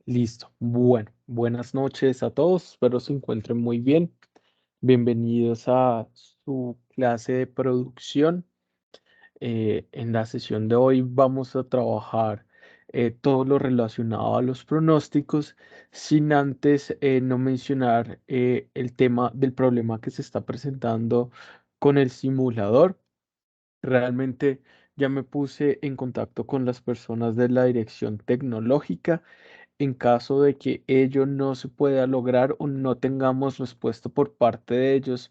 Listo. Bueno, buenas noches a todos. Espero se encuentren muy bien. Bienvenidos a su clase de producción. En la sesión de hoy vamos a trabajar todo lo relacionado a los pronósticos, sin antes no mencionar el tema del problema que se está presentando con el simulador. Realmente ya me puse en contacto con las personas de la dirección tecnológica. En caso de que ello no se pueda lograr o no tengamos respuesta por parte de ellos,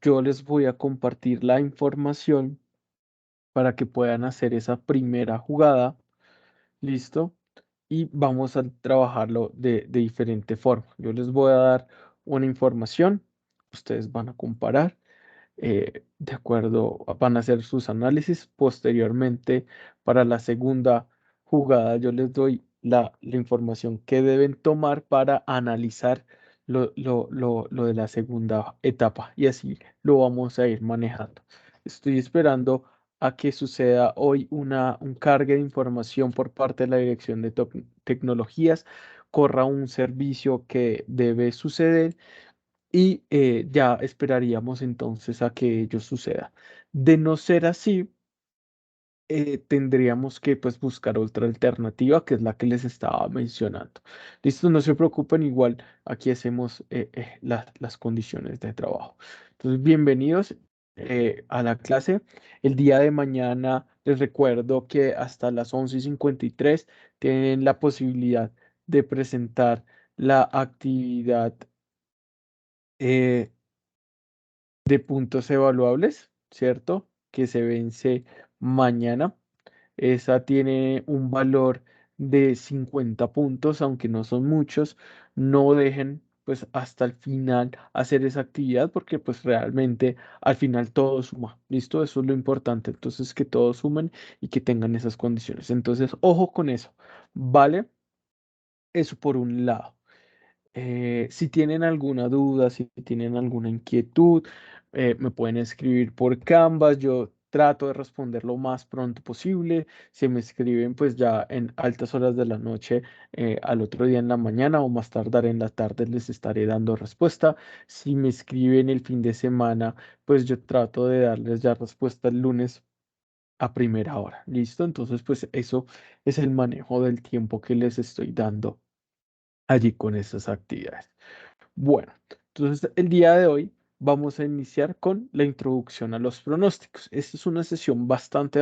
yo les voy a compartir la información para que puedan hacer esa primera jugada. ¿Listo? Y vamos a trabajarlo de diferente forma. Yo les voy a dar una información, ustedes van a comparar de acuerdo, van a hacer sus análisis. Posteriormente, para la segunda jugada, yo les doy la información que deben tomar para analizar lo de la segunda etapa y así lo vamos a ir manejando. Estoy esperando a que suceda hoy un cargue de información por parte de la Dirección de Tecnologías, corra un servicio que debe suceder y ya esperaríamos entonces a que ello suceda. De no ser así, tendríamos que pues buscar otra alternativa, que es la que les estaba mencionando. Listo, no se preocupen, igual aquí hacemos las condiciones de trabajo. Entonces, bienvenidos a la clase. El día de mañana les recuerdo que hasta las 11:53 tienen la posibilidad de presentar la actividad eh, de puntos evaluables, ¿cierto? Que se vence mañana. Esa tiene un valor de 50 puntos, aunque no son muchos. No dejen pues hasta el final hacer esa actividad porque pues realmente al final todo suma. ¿Listo? Eso es lo importante. Entonces que todos sumen y que tengan esas condiciones. Entonces, ojo con eso. ¿Vale? Eso por un lado. Si tienen alguna duda, si tienen alguna inquietud, me pueden escribir por Canvas. Yo trato de responder lo más pronto posible. Si me escriben, pues ya en altas horas de la noche, al otro día en la mañana o más tardar en la tarde, les estaré dando respuesta. Si me escriben el fin de semana, pues yo trato de darles ya respuesta el lunes a primera hora. ¿Listo? Entonces, pues eso es el manejo del tiempo que les estoy dando allí con esas actividades. Bueno, entonces el día de hoy vamos a iniciar con la introducción a los pronósticos. Esta es una sesión bastante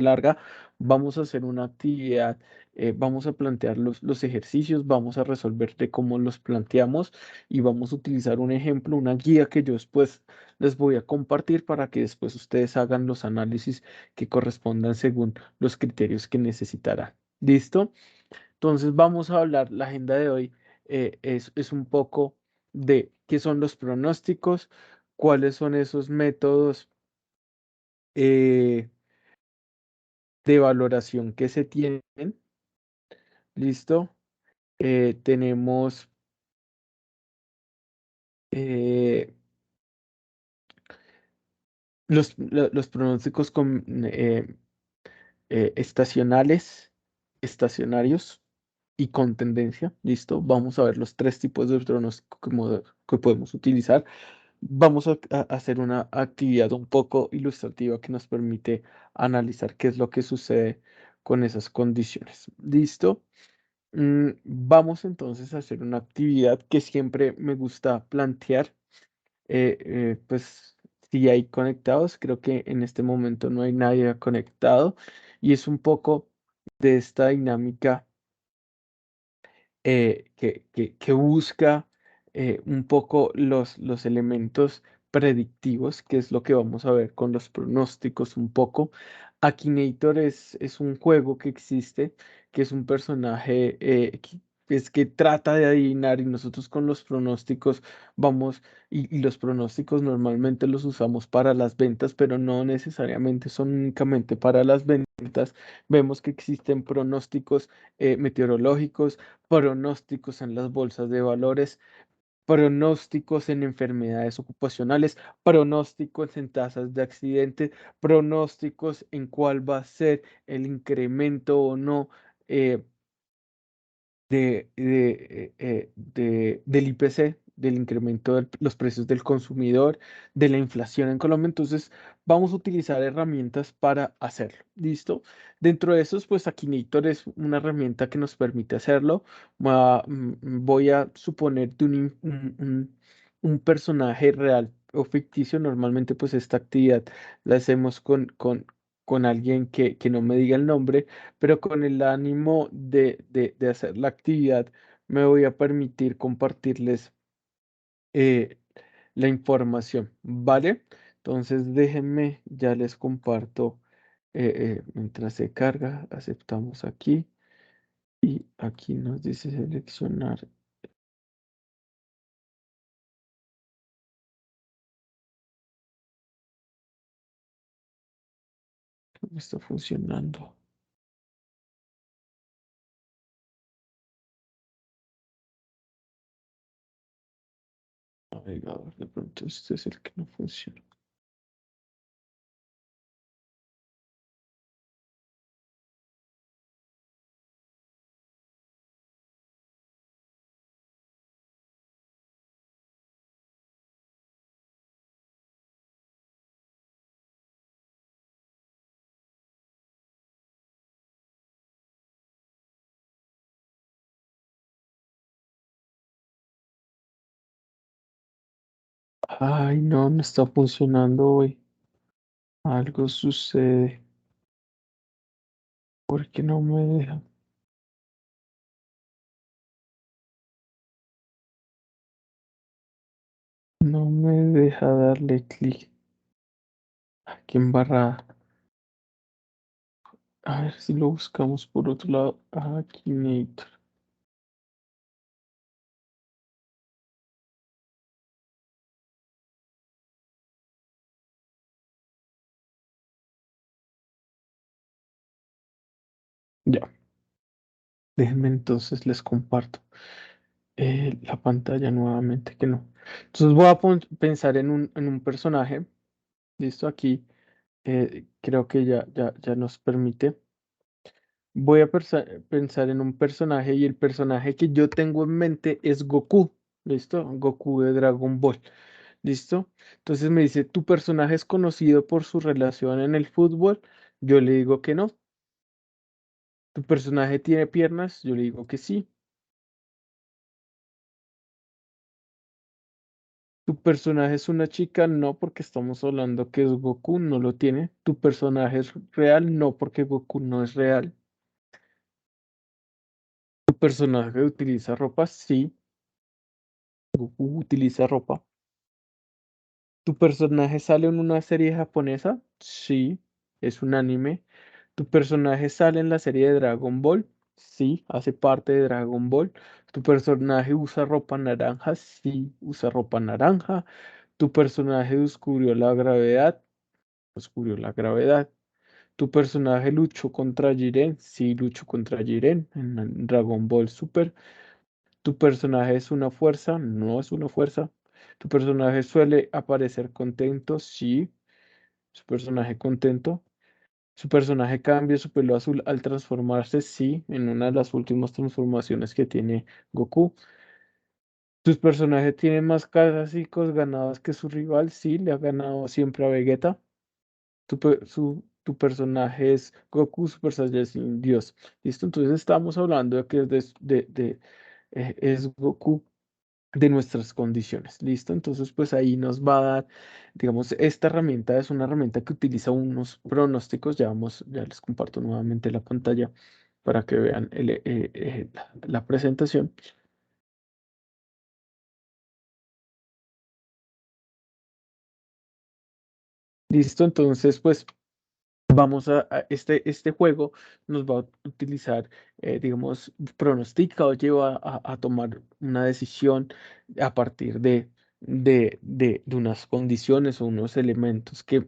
larga. Vamos a hacer una actividad, vamos a plantear los ejercicios, vamos a resolver de cómo los planteamos y vamos a utilizar un ejemplo, una guía que yo después les voy a compartir para que después ustedes hagan los análisis que correspondan según los criterios que necesitarán. ¿Listo? Entonces vamos a hablar, la agenda de hoy es un poco de qué son los pronósticos, cuáles son esos métodos eh, de valoración que se tienen. ¿Listo? Tenemos eh, los pronósticos estacionales, estacionarios y con tendencia. ¿Listo? Vamos a ver los tres tipos de pronóstico que podemos utilizar. Vamos a hacer una actividad un poco ilustrativa que nos permite analizar qué es lo que sucede con esas condiciones. ¿Listo? Vamos entonces a hacer una actividad que siempre me gusta plantear. Pues si hay conectados, creo que en este momento no hay nadie conectado y es un poco de esta dinámica que busca un poco los elementos predictivos, que es lo que vamos a ver con los pronósticos un poco. Akinator es un juego que existe, que es un personaje que trata de adivinar y nosotros con los pronósticos vamos, y los pronósticos normalmente los usamos para las ventas, pero no necesariamente son únicamente para las ventas. Vemos que existen pronósticos meteorológicos, pronósticos en las bolsas de valores, pronósticos en enfermedades ocupacionales, pronósticos en tasas de accidente, pronósticos en cuál va a ser el incremento o no eh, del IPC, del incremento de los precios del consumidor, de la inflación en Colombia. Entonces, vamos a utilizar herramientas para hacerlo. ¿Listo? Dentro de esos, pues Akinator es una herramienta que nos permite hacerlo. Voy a suponerte un personaje real o ficticio. Normalmente, pues esta actividad la hacemos con alguien que no me diga el nombre, pero con el ánimo de hacer la actividad, me voy a permitir compartirles eh, la información, ¿vale? Entonces, déjenme, ya les comparto mientras se carga, aceptamos aquí y aquí nos dice seleccionar. ¿Cómo está funcionando? Navegador, de pronto este es el que no funciona. Ay, no, no está funcionando hoy. Algo sucede. ¿Por qué no me deja? No me deja darle clic. Qué embarrada. A ver si lo buscamos por otro lado. Akinator. Ya, déjenme entonces les comparto la pantalla nuevamente que no. Entonces voy a pensar en un personaje. Listo, aquí creo que ya nos permite. Voy a pensar en un personaje y el personaje que yo tengo en mente es Goku. ¿Listo? Goku de Dragon Ball. ¿Listo? Entonces me dice, ¿tu personaje es conocido por su relación en el fútbol? Yo le digo que no. ¿Tu personaje tiene piernas? Yo le digo que sí. ¿Tu personaje es una chica? No, porque estamos hablando que es Goku, no lo tiene. ¿Tu personaje es real? No, porque Goku no es real. ¿Tu personaje utiliza ropa? Sí, Goku utiliza ropa. ¿Tu personaje sale en una serie japonesa? Sí, es un anime. ¿Tu personaje sale en la serie de Dragon Ball? Sí, hace parte de Dragon Ball. ¿Tu personaje usa ropa naranja? Sí, usa ropa naranja. ¿Tu personaje descubrió la gravedad? Descubrió la gravedad. ¿Tu personaje luchó contra Jiren? Sí, luchó contra Jiren en Dragon Ball Super. ¿Tu personaje es una fuerza? No es una fuerza. ¿Tu personaje suele aparecer contento? Sí, su personaje contento. ¿Su personaje cambia su pelo azul al transformarse? Sí, en una de las últimas transformaciones que tiene Goku. ¿Tus personajes tienen más clásicos ganadas que su rival? Sí, le ha ganado siempre a Vegeta. Tu personaje es Goku Super Saiyajin Dios. ¿Listo? Entonces estamos hablando de que es Goku de nuestras condiciones. ¿Listo? Entonces, pues ahí nos va a dar, digamos, esta herramienta es una herramienta que utiliza unos pronósticos. Ya les comparto nuevamente la pantalla para que vean la presentación. ¿Listo? Entonces, pues este juego nos va a utilizar, digamos, pronostica o lleva a tomar una decisión a partir de unas condiciones o unos elementos que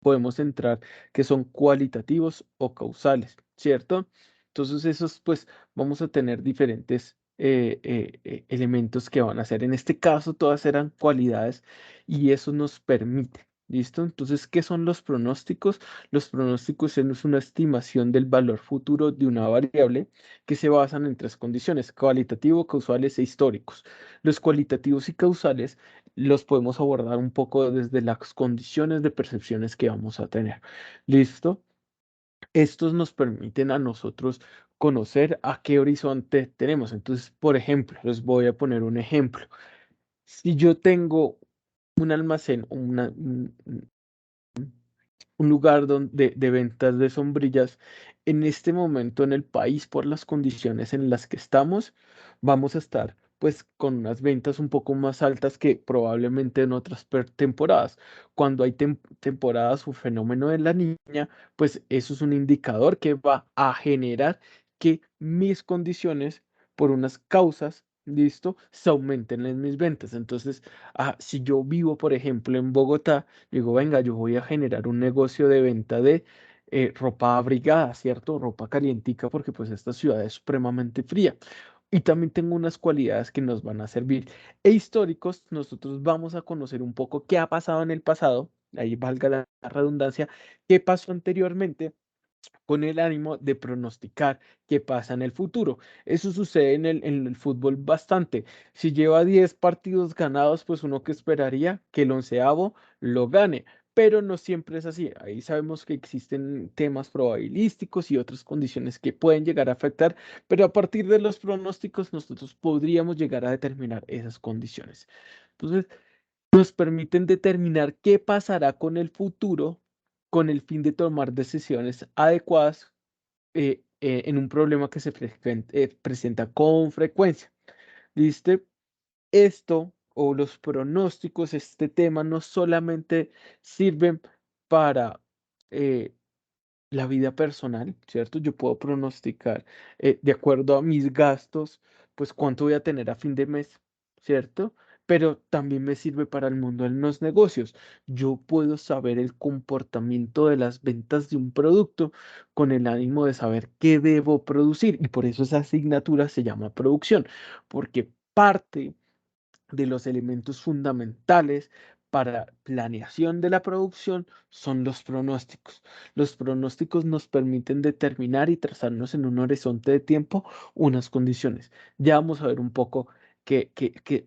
podemos entrar que son cualitativos o causales, ¿cierto? Entonces, esos, pues, vamos a tener diferentes elementos que van a ser, en este caso, todas eran cualidades y eso nos permite. ¿Listo? Entonces, ¿qué son los pronósticos? Los pronósticos es una estimación del valor futuro de una variable que se basan en tres condiciones: cualitativo, causales e históricos. Los cualitativos y causales los podemos abordar un poco desde las condiciones de percepciones que vamos a tener. ¿Listo? Estos nos permiten a nosotros conocer a qué horizonte tenemos. Entonces, por ejemplo, les voy a poner un ejemplo. Si yo tengo un almacén, un lugar de ventas de sombrillas. En este momento en el país, por las condiciones en las que estamos, vamos a estar pues con unas ventas un poco más altas que probablemente en otras temporadas. Cuando hay temporadas o fenómeno de la niña, pues eso es un indicador que va a generar que mis condiciones por unas causas, listo, se aumenten en mis ventas. Entonces, si yo vivo, por ejemplo, en Bogotá, digo, venga, yo voy a generar un negocio de venta de ropa abrigada, ¿cierto? Ropa calientica, porque pues esta ciudad es supremamente fría. Y también tengo unas cualidades que nos van a servir. E históricos, nosotros vamos a conocer un poco qué ha pasado en el pasado, ahí valga la redundancia, qué pasó anteriormente con el ánimo de pronosticar qué pasa en el futuro. Eso sucede en el fútbol bastante. Si lleva 10 partidos ganados, pues uno que esperaría que el onceavo lo gane. Pero no siempre es así. Ahí sabemos que existen temas probabilísticos y otras condiciones que pueden llegar a afectar, pero a partir de los pronósticos nosotros podríamos llegar a determinar esas condiciones. Entonces, nos permiten determinar qué pasará con el futuro con el fin de tomar decisiones adecuadas en un problema que se presenta con frecuencia. ¿Viste? Esto o los pronósticos, este tema no solamente sirven para eh, la vida personal, ¿cierto? Yo puedo pronosticar de acuerdo a mis gastos, pues cuánto voy a tener a fin de mes, ¿cierto? Pero también me sirve para el mundo de los negocios. Yo puedo saber el comportamiento de las ventas de un producto con el ánimo de saber qué debo producir. Y por eso esa asignatura se llama producción, porque parte de los elementos fundamentales para planeación de la producción son los pronósticos. Los pronósticos nos permiten determinar y trazarnos en un horizonte de tiempo unas condiciones. Ya vamos a ver un poco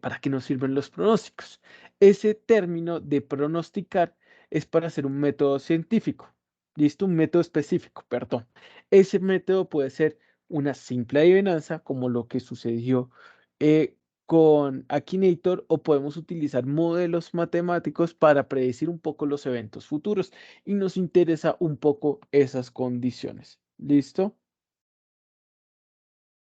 para qué nos sirven los pronósticos. Ese término de pronosticar es para hacer un método científico. ¿Listo? Un método específico, perdón. Ese método puede ser una simple adivinanza, como lo que sucedió eh, con Akinator, o podemos utilizar modelos matemáticos para predecir un poco los eventos futuros y nos interesa un poco esas condiciones. ¿Listo?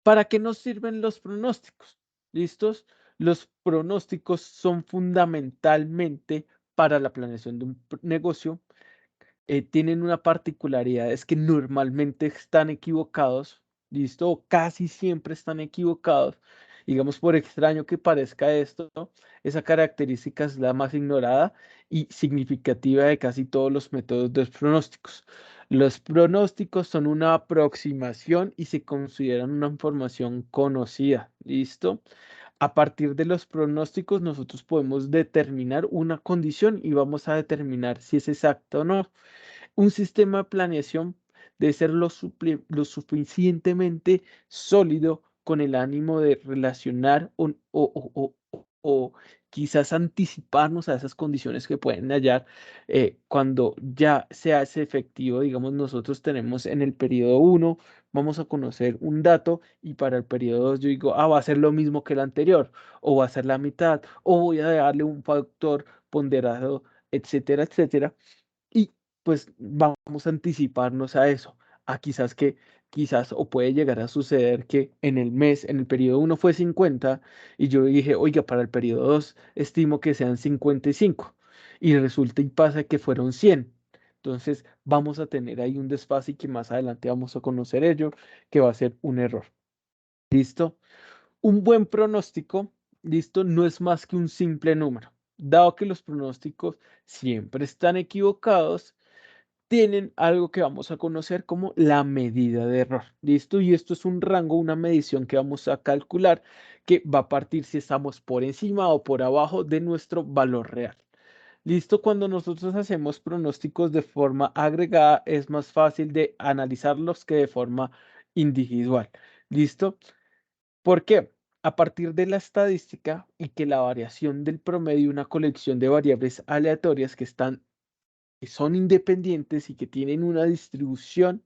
¿Para qué nos sirven los pronósticos? ¿Listos? Los pronósticos son fundamentalmente para la planeación de un negocio. Tienen una particularidad, es que normalmente están equivocados, ¿listo? O casi siempre están equivocados. Digamos, por extraño que parezca esto, ¿no? Esa característica es la más ignorada y significativa de casi todos los métodos de pronósticos. Los pronósticos son una aproximación y se consideran una información conocida, ¿listo? A partir de los pronósticos, nosotros podemos determinar una condición y vamos a determinar si es exacta o no. Un sistema de planeación debe ser lo suficientemente sólido con el ánimo de relacionar o quizás anticiparnos a esas condiciones que pueden hallar cuando ya se hace efectivo. Digamos, nosotros tenemos en el periodo uno, vamos a conocer un dato y para el periodo 2 yo digo, va a ser lo mismo que el anterior, o va a ser la mitad, o voy a darle un factor ponderado, etcétera, etcétera. Y pues vamos a anticiparnos a eso, a quizás o puede llegar a suceder que en el mes, en el periodo uno fue 50 y yo dije, oiga, para el periodo 2 estimo que sean 55 y resulta y pasa que fueron 100. Entonces vamos a tener ahí un desfase y que más adelante vamos a conocer ello, que va a ser un error. ¿Listo? Un buen pronóstico, listo, no es más que un simple número. Dado que los pronósticos siempre están equivocados, tienen algo que vamos a conocer como la medida de error. ¿Listo? Y esto es un rango, una medición que vamos a calcular que va a partir si estamos por encima o por abajo de nuestro valor real. Listo, cuando nosotros hacemos pronósticos de forma agregada, es más fácil de analizarlos que de forma individual. ¿Listo? ¿Por qué? A partir de la estadística y que la variación del promedio, una colección de variables aleatorias que son independientes y que tienen una distribución.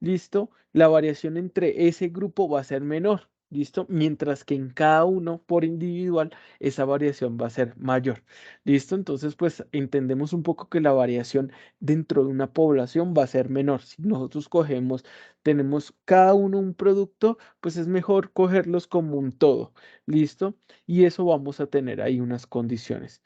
¿Listo? La variación entre ese grupo va a ser menor, ¿listo? Mientras que en cada uno por individual esa variación va a ser mayor, ¿listo? Entonces, pues entendemos un poco que la variación dentro de una población va a ser menor. Si nosotros tenemos cada uno un producto, pues es mejor cogerlos como un todo, ¿listo? Y eso vamos a tener ahí unas condiciones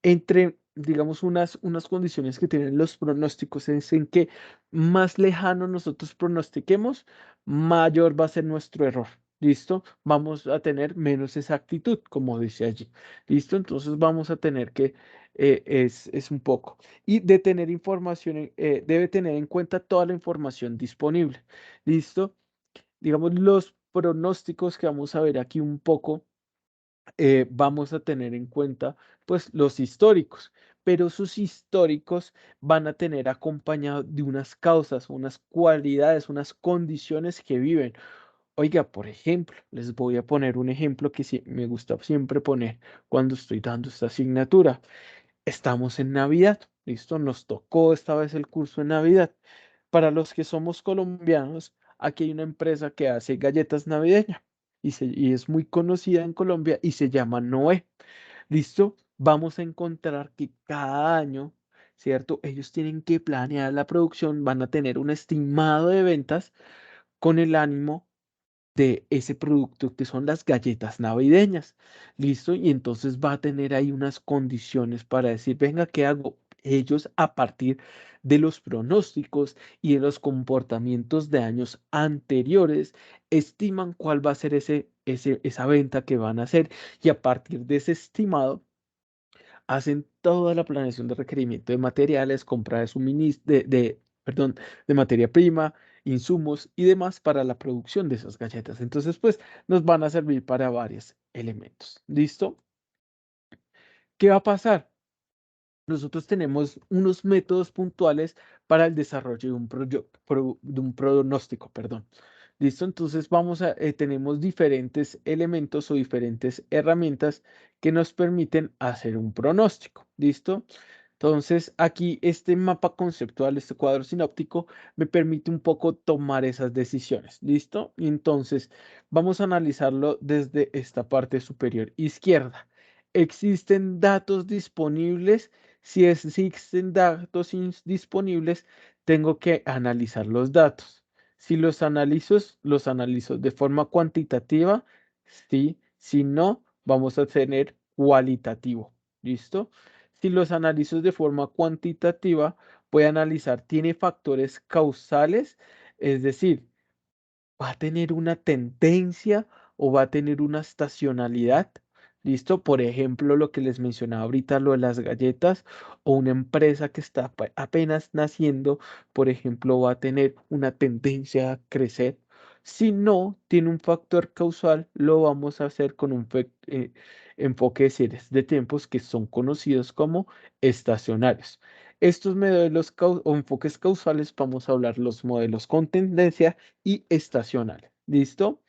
entre, digamos, unas condiciones que tienen los pronósticos es en que más lejano nosotros pronostiquemos, mayor va a ser nuestro error. ¿Listo? Vamos a tener menos exactitud, como dice allí. ¿Listo? Entonces vamos a tener que, es un poco. Y de tener información, debe tener en cuenta toda la información disponible. ¿Listo? Digamos, los pronósticos que vamos a ver aquí un poco vamos a tener en cuenta pues los históricos, pero sus históricos van a tener acompañado de unas causas, unas cualidades, unas condiciones que viven. Oiga, por ejemplo, les voy a poner un ejemplo que sí, me gusta siempre poner cuando estoy dando esta asignatura. Estamos en Navidad, ¿listo? Nos tocó esta vez el curso en Navidad. Para los que somos colombianos, aquí hay una empresa que hace galletas navideñas y es muy conocida en Colombia y se llama Noé. ¿Listo? Vamos a encontrar que cada año, ¿cierto? Ellos tienen que planear la producción, van a tener un estimado de ventas con el ánimo de ese producto que son las galletas navideñas. ¿Listo? Y entonces va a tener ahí unas condiciones para decir, venga, ¿qué hago? Ellos a partir de los pronósticos y de los comportamientos de años anteriores, estiman cuál va a ser esa venta que van a hacer y a partir de ese estimado, hacen toda la planeación de requerimiento de materiales, compra de suministro, perdón, de materia prima, insumos y demás para la producción de esas galletas. Entonces, pues nos van a servir para varios elementos. ¿Listo? ¿Qué va a pasar? Nosotros tenemos unos métodos puntuales para el desarrollo de un pronóstico, perdón. ¿Listo? Entonces tenemos diferentes elementos o diferentes herramientas que nos permiten hacer un pronóstico. ¿Listo? Entonces, aquí este mapa conceptual, este cuadro sinóptico, me permite un poco tomar esas decisiones. ¿Listo? Y entonces, vamos a analizarlo desde esta parte superior izquierda. ¿Existen datos disponibles? Si existen datos disponibles, tengo que analizar los datos. Si los analizo de forma cuantitativa, sí. Si no, vamos a tener cualitativo. ¿Listo? Si los analizo de forma cuantitativa, voy a analizar, ¿tiene factores causales? Es decir, ¿va a tener una tendencia o va a tener una estacionalidad? ¿Listo? Por ejemplo, lo que les mencionaba ahorita, lo de las galletas, o una empresa que está apenas naciendo, por ejemplo, va a tener una tendencia a crecer. Si no tiene un factor causal, lo vamos a hacer con un enfoque de series de tiempos que son conocidos como estacionarios. Estos modelos o enfoques causales, vamos a hablar los modelos con tendencia y estacional. ¿Listo?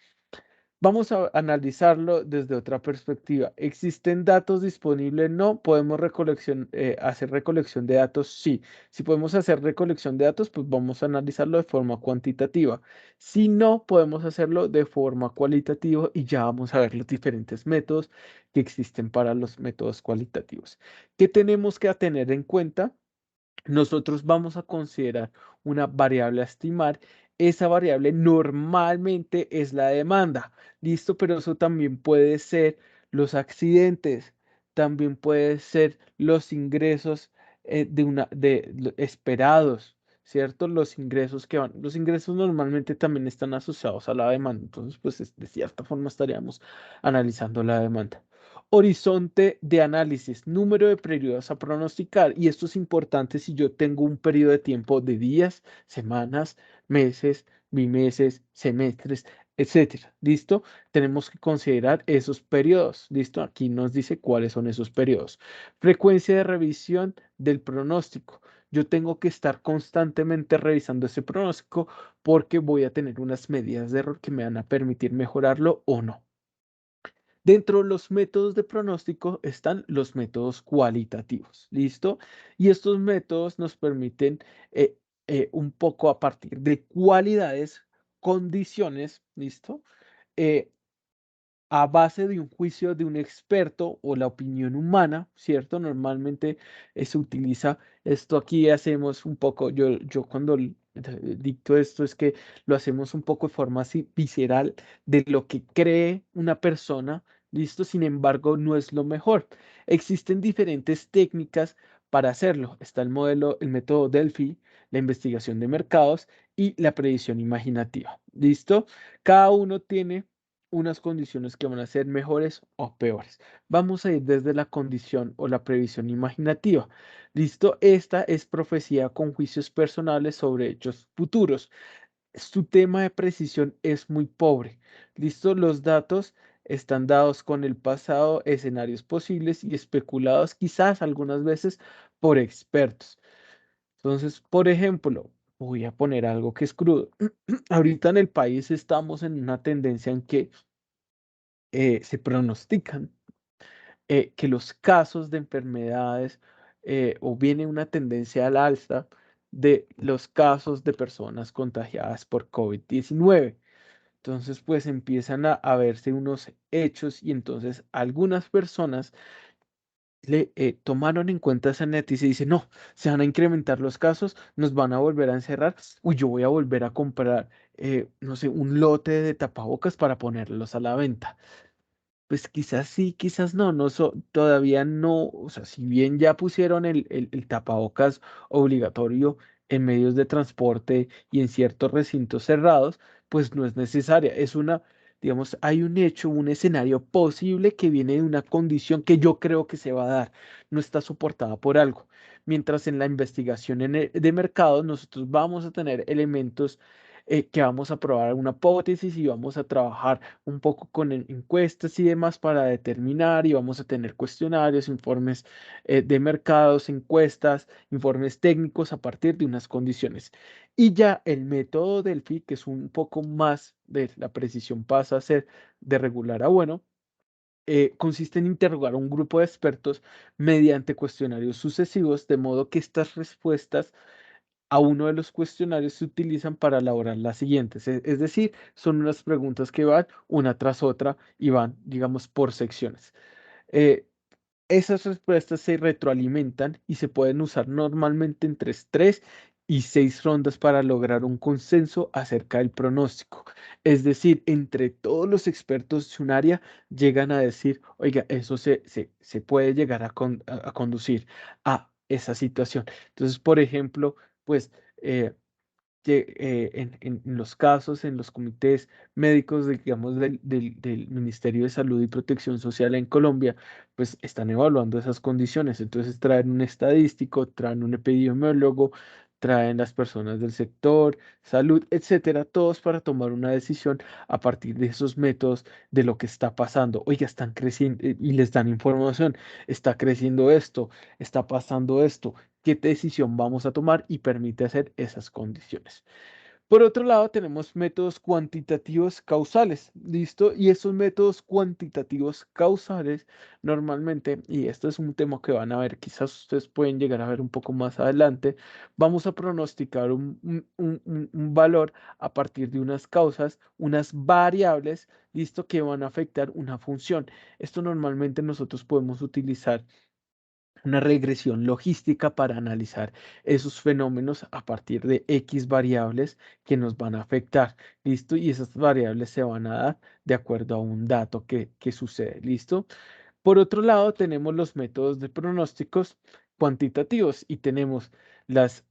Vamos a analizarlo desde otra perspectiva. ¿Existen datos disponibles? No. ¿Podemos hacer recolección de datos? Sí. Si podemos hacer recolección de datos, pues vamos a analizarlo de forma cuantitativa. Si no, podemos hacerlo de forma cualitativa y ya vamos a ver los diferentes métodos que existen para los métodos cualitativos. ¿Qué tenemos que tener en cuenta? Nosotros vamos a considerar una variable a estimar. Esa variable normalmente es la demanda, ¿listo? Pero eso también puede ser los accidentes, también puede ser los ingresos esperados, ¿cierto? Los ingresos normalmente también están asociados a la demanda, entonces pues de cierta forma estaríamos analizando la demanda. Horizonte de análisis, número de periodos a pronosticar. Y esto es importante si yo tengo un periodo de tiempo de días, semanas, meses, bimeses, semestres, etcétera. ¿Listo? Tenemos que considerar esos periodos. ¿Listo? Aquí nos dice cuáles son esos periodos. Frecuencia de revisión del pronóstico. Yo tengo que estar constantemente revisando ese pronóstico porque voy a tener unas medidas de error que me van a permitir mejorarlo o no. Dentro de los métodos de pronóstico están los métodos cualitativos, ¿listo? Y estos métodos nos permiten un poco a partir de cualidades, condiciones, ¿listo? Eh, a base de un juicio de un experto o la opinión humana, ¿cierto? Normalmente se utiliza esto aquí, hacemos un poco, yo cuando dicto esto es que lo hacemos un poco de forma así visceral de lo que cree una persona, ¿listo? Sin embargo, no es lo mejor. Existen diferentes técnicas para hacerlo. Está el modelo, el método Delphi, la investigación de mercados y la predicción imaginativa, ¿listo? Cada uno tiene unas condiciones que van a ser mejores o peores. Vamos a ir desde la condición o la previsión imaginativa. ¿Listo? Esta es profecía con juicios personales sobre hechos futuros. Su tema de precisión es muy pobre. ¿Listo? Los datos están dados con el pasado, escenarios posibles y especulados quizás algunas veces por expertos. Entonces, por ejemplo, voy a poner algo que es crudo. Ahorita en el país estamos en una tendencia en que se pronostican que los casos de enfermedades o viene una tendencia al alza de los casos de personas contagiadas por COVID-19. Entonces, pues empiezan a verse unos hechos y entonces algunas personas tomaron en cuenta esa noticia y dicen, no, se van a incrementar los casos, nos van a volver a encerrar, uy, yo voy a volver a comprar, no sé, un lote de tapabocas para ponerlos a la venta. Pues quizás sí, quizás no, todavía no, o sea, si bien ya pusieron el tapabocas obligatorio en medios de transporte y en ciertos recintos cerrados, pues no es necesaria. Es una, digamos, hay un hecho, un escenario posible que viene de una condición que yo creo que se va a dar, no está soportada por algo. Mientras en la investigación de mercados nosotros vamos a tener elementos que vamos a probar una hipótesis y vamos a trabajar un poco con encuestas y demás para determinar y vamos a tener cuestionarios, informes de mercados, encuestas, informes técnicos a partir de unas condiciones. Y ya el método Delphi, que es un poco más de la precisión, pasa a ser de regular a bueno. Consiste en interrogar a un grupo de expertos mediante cuestionarios sucesivos, de modo que estas respuestas a uno de los cuestionarios se utilizan para elaborar las siguientes. Es decir, son unas preguntas que van una tras otra y van, digamos, por secciones. Eh, Esas respuestas se retroalimentan y se pueden usar normalmente entre 3 y 6 rondas para lograr un consenso acerca del pronóstico. Es decir, entre todos los expertos de un área llegan a decir, oiga, eso se puede llegar a conducir a esa situación. Entonces, por ejemplo, pues en los casos, en los comités médicos, digamos, del Ministerio de Salud y Protección Social en Colombia, pues están evaluando esas condiciones. Entonces traen un estadístico, traen un epidemiólogo, traen las personas del sector, salud, etcétera, todos para tomar una decisión a partir de esos métodos de lo que está pasando. Oiga, están creciendo y les dan información, está creciendo esto, está pasando esto, qué decisión vamos a tomar y permite hacer esas condiciones. Por otro lado, tenemos métodos cuantitativos causales, ¿listo? Y esos métodos cuantitativos causales normalmente, y esto es un tema que van a ver, quizás ustedes pueden llegar a ver un poco más adelante, vamos a pronosticar un valor a partir de unas causas, unas variables, ¿listo? Que van a afectar una función. Esto normalmente nosotros podemos utilizar una regresión logística para analizar esos fenómenos a partir de X variables que nos van a afectar, ¿listo? Y esas variables se van a dar de acuerdo a un dato que sucede, ¿listo? Por otro lado, tenemos los métodos de pronósticos cuantitativos y tenemos las,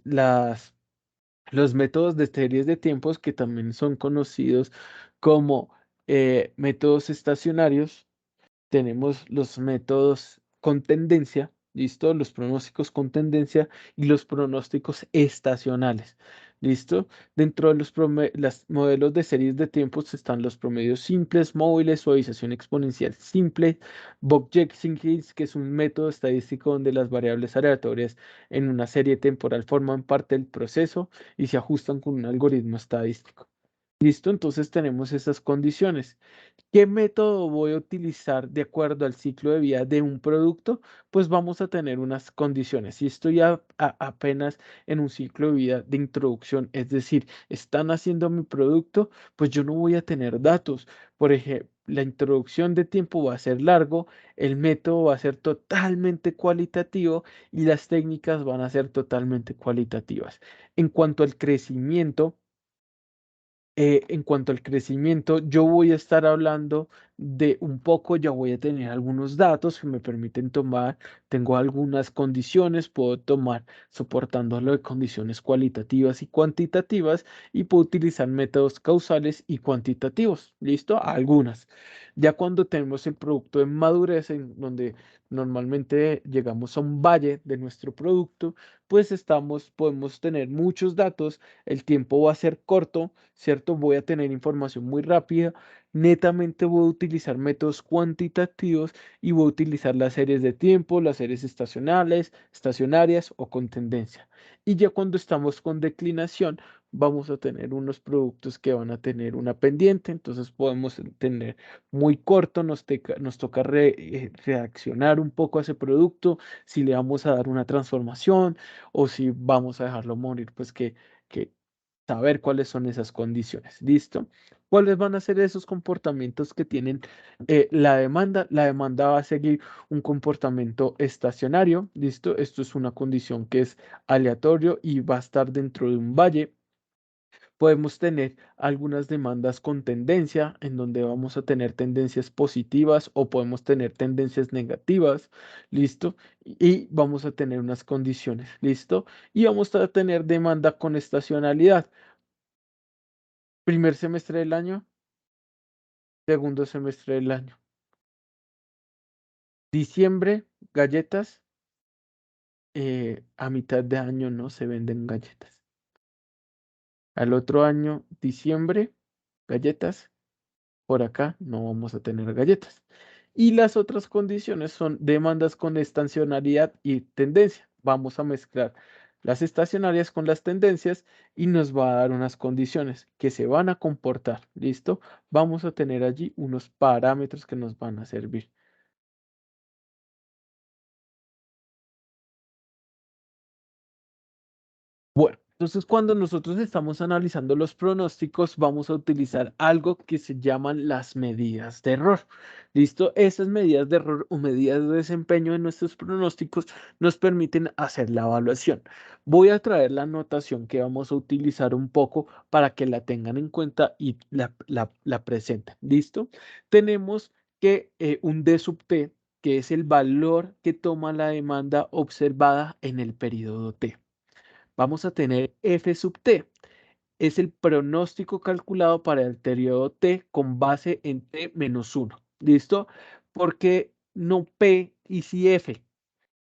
las, los métodos de series de tiempos que también son conocidos como métodos estacionarios. Tenemos los métodos con tendencia, ¿listo? Los pronósticos con tendencia y los pronósticos estacionales. ¿Listo? Dentro de los modelos de series de tiempos están los promedios simples, móviles, suavización exponencial simple, Bob-Jenkins, que es un método estadístico donde las variables aleatorias en una serie temporal forman parte del proceso y se ajustan con un algoritmo estadístico. ¿Listo? Entonces tenemos esas condiciones. ¿Qué método voy a utilizar de acuerdo al ciclo de vida de un producto? Pues vamos a tener unas condiciones. Si estoy apenas en un ciclo de vida de introducción, es decir, están haciendo mi producto, pues yo no voy a tener datos. Por ejemplo, la introducción de tiempo va a ser largo, el método va a ser totalmente cualitativo y las técnicas van a ser totalmente cualitativas. En cuanto al crecimiento, en cuanto al crecimiento, yo voy a estar hablando de un poco, ya voy a tener algunos datos que me permiten tomar, tengo algunas condiciones, puedo tomar soportándolo de condiciones cualitativas y cuantitativas y puedo utilizar métodos causales y cuantitativos, ¿listo? Algunas. Ya cuando tenemos el producto en madurez, en donde normalmente llegamos a un valle de nuestro producto, pues podemos tener muchos datos, el tiempo va a ser corto, ¿cierto? Voy a tener información muy rápida. Netamente voy a utilizar métodos cuantitativos y voy a utilizar las series de tiempo, las series estacionales, estacionarias o con tendencia. Y ya cuando estamos con declinación, vamos a tener unos productos que van a tener una pendiente, entonces podemos tener muy corto, nos toca reaccionar un poco a ese producto, si le vamos a dar una transformación o si vamos a dejarlo morir, pues que saber cuáles son esas condiciones. ¿Listo? ¿Cuáles van a ser esos comportamientos que tienen la demanda? La demanda va a seguir un comportamiento estacionario. ¿Listo? Esto es una condición que es aleatorio y va a estar dentro de un valle. Podemos tener algunas demandas con tendencia, en donde vamos a tener tendencias positivas o podemos tener tendencias negativas, ¿listo? Y vamos a tener unas condiciones, ¿listo? Y vamos a tener demanda con estacionalidad. Primer semestre del año, segundo semestre del año. Diciembre, galletas. A mitad de año no se venden galletas. Al otro año, diciembre, galletas. Por acá no vamos a tener galletas. Y las otras condiciones son demandas con estacionalidad y tendencia. Vamos a mezclar las estacionarias con las tendencias y nos va a dar unas condiciones que se van a comportar. ¿Listo? Vamos a tener allí unos parámetros que nos van a servir. Bueno, entonces cuando nosotros estamos analizando los pronósticos, vamos a utilizar algo que se llaman las medidas de error. ¿Listo? Esas medidas de error o medidas de desempeño de nuestros pronósticos nos permiten hacer la evaluación. Voy a traer la anotación que vamos a utilizar un poco para que la tengan en cuenta y la presenten. ¿Listo? Tenemos que un D sub T, que es el valor que toma la demanda observada en el periodo T. Vamos a tener F sub T. Es el pronóstico calculado para el periodo T con base en T menos 1. ¿Listo? Porque no P y si F.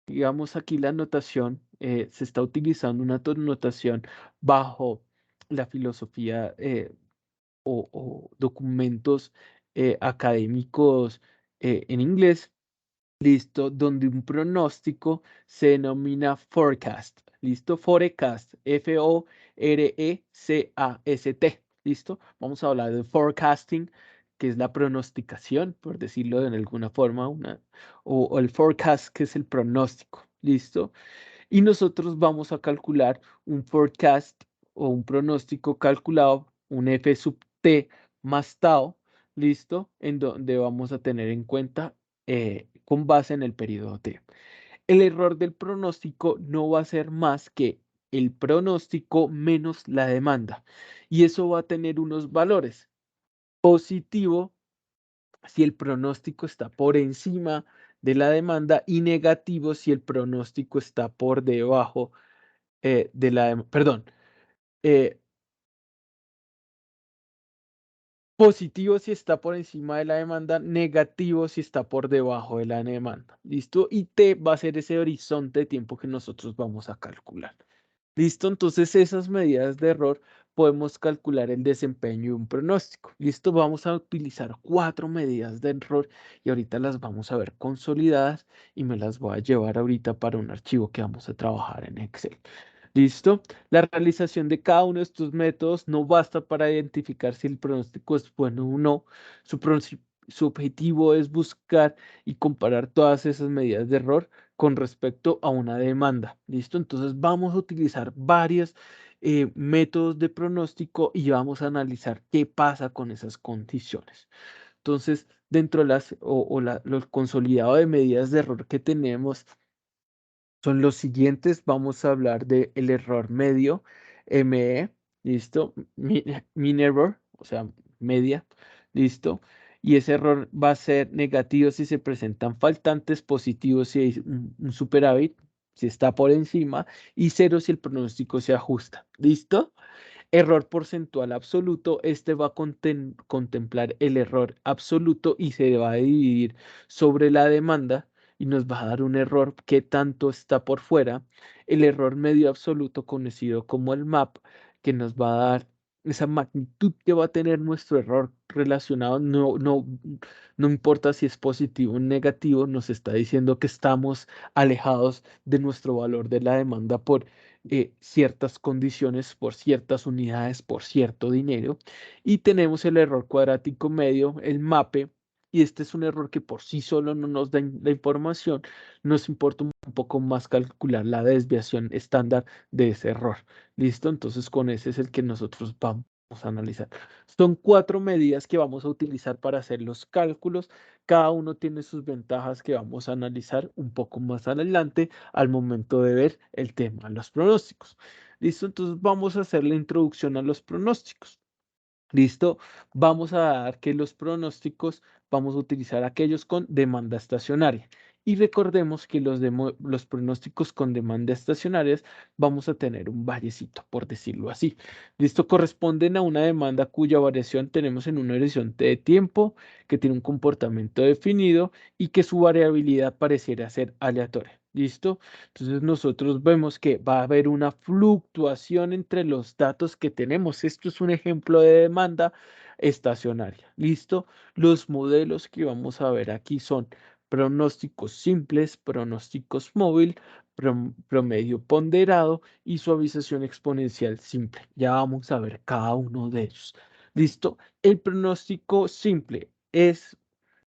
Digamos aquí la notación, se está utilizando una notación bajo la filosofía o documentos académicos en inglés. ¿Listo? Donde un pronóstico se denomina forecast. ¿Listo? Forecast. Forecast. ¿Listo? Vamos a hablar de forecasting, que es la pronosticación, por decirlo de alguna forma, o el forecast, que es el pronóstico. ¿Listo? Y nosotros vamos a calcular un forecast o un pronóstico calculado, un F sub T más tau, ¿listo? En donde vamos a tener en cuenta con base en el periodo T. El error del pronóstico no va a ser más que el pronóstico menos la demanda. Y eso va a tener unos valores. Positivo si el pronóstico está por encima de la demanda y negativo si el pronóstico está por debajo perdón, eh, positivo si está por encima de la demanda, negativo si está por debajo de la demanda. ¿Listo? Y T va a ser ese horizonte de tiempo que nosotros vamos a calcular. ¿Listo? Entonces esas medidas de error podemos calcular el desempeño de un pronóstico. ¿Listo? Vamos a utilizar 4 medidas de error y ahorita las vamos a ver consolidadas y me las voy a llevar ahorita para un archivo que vamos a trabajar en Excel. ¿Listo? La realización de cada uno de estos métodos no basta para identificar si el pronóstico es bueno o no. Su objetivo es buscar y comparar todas esas medidas de error con respecto a una demanda. ¿Listo? Entonces vamos a utilizar varios métodos de pronóstico y vamos a analizar qué pasa con esas condiciones. Entonces, dentro de los consolidados de medidas de error que tenemos, son los siguientes. Vamos a hablar del error medio, ME, ¿listo? Mean error, o sea, media, ¿listo? Y ese error va a ser negativo si se presentan faltantes, positivos si hay un superávit, si está por encima, y cero si el pronóstico se ajusta, ¿listo? Error porcentual absoluto, este va a contemplar el error absoluto y se va a dividir sobre la demanda y nos va a dar un error que tanto está por fuera. El error medio absoluto, conocido como el MAP, que nos va a dar esa magnitud que va a tener nuestro error relacionado, no importa si es positivo o negativo, nos está diciendo que estamos alejados de nuestro valor de la demanda por ciertas condiciones, por ciertas unidades, por cierto dinero. Y tenemos el error cuadrático medio, el MAPE, y este es un error que por sí solo no nos da la información. Nos importa un poco más calcular la desviación estándar de ese error. ¿Listo? Entonces con ese es el que nosotros vamos a analizar. Son 4 medidas que vamos a utilizar para hacer los cálculos. Cada uno tiene sus ventajas que vamos a analizar un poco más adelante al momento de ver el tema de los pronósticos. ¿Listo? Entonces vamos a hacer la introducción a los pronósticos. ¿Listo? Vamos a dar que los pronósticos vamos a utilizar aquellos con demanda estacionaria. Y recordemos que los pronósticos con demanda estacionarias vamos a tener un vallecito, por decirlo así. ¿Listo? Corresponden a una demanda cuya variación tenemos en un horizonte de tiempo, que tiene un comportamiento definido y que su variabilidad pareciera ser aleatoria. ¿Listo? Entonces nosotros vemos que va a haber una fluctuación entre los datos que tenemos. Esto es un ejemplo de demanda estacionaria. ¿Listo? Los modelos que vamos a ver aquí son pronósticos simples, pronósticos móvil, promedio ponderado y suavización exponencial simple. Ya vamos a ver cada uno de ellos. ¿Listo? El pronóstico simple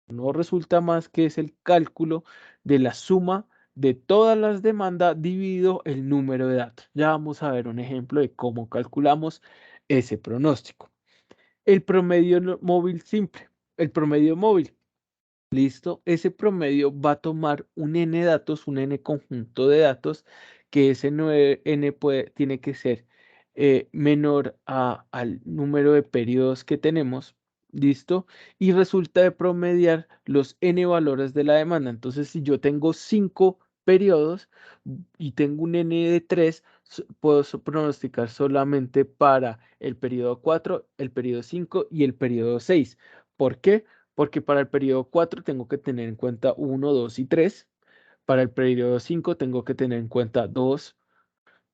no resulta más que es el cálculo de la suma de todas las demandas dividido el número de datos. Ya vamos a ver un ejemplo de cómo calculamos ese pronóstico. El promedio móvil simple, el promedio móvil. ¿Listo? Ese promedio va a tomar un n datos, un n conjunto de datos, que ese n tiene que ser menor al número de periodos que tenemos. ¿Listo? Y resulta de promediar los n valores de la demanda. Entonces, si yo tengo 5 periodos y tengo un n de 3, puedo pronosticar solamente para el periodo 4, el periodo 5 y el periodo 6. ¿Por qué? Porque para el periodo 4 tengo que tener en cuenta 1, 2 y 3. Para el periodo 5 tengo que tener en cuenta 2,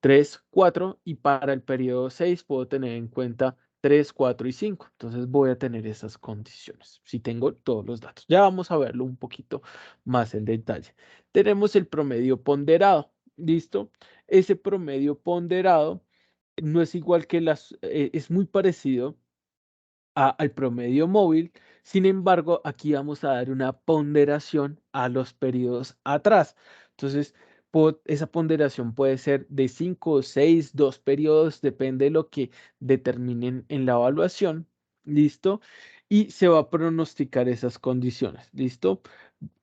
3, 4. Y para el periodo 6 puedo tener en cuenta 3, 4 y 5. Entonces voy a tener esas condiciones si tengo todos los datos. Ya vamos a verlo un poquito más en detalle. Tenemos el promedio ponderado. ¿Listo? Ese promedio ponderado no es igual que es muy parecido al promedio móvil. Sin embargo, aquí vamos a dar una ponderación a los periodos atrás. Entonces, esa ponderación puede ser de 5, 6, 2 periodos, depende de lo que determinen en la evaluación. ¿Listo? Y se va a pronosticar esas condiciones. ¿Listo?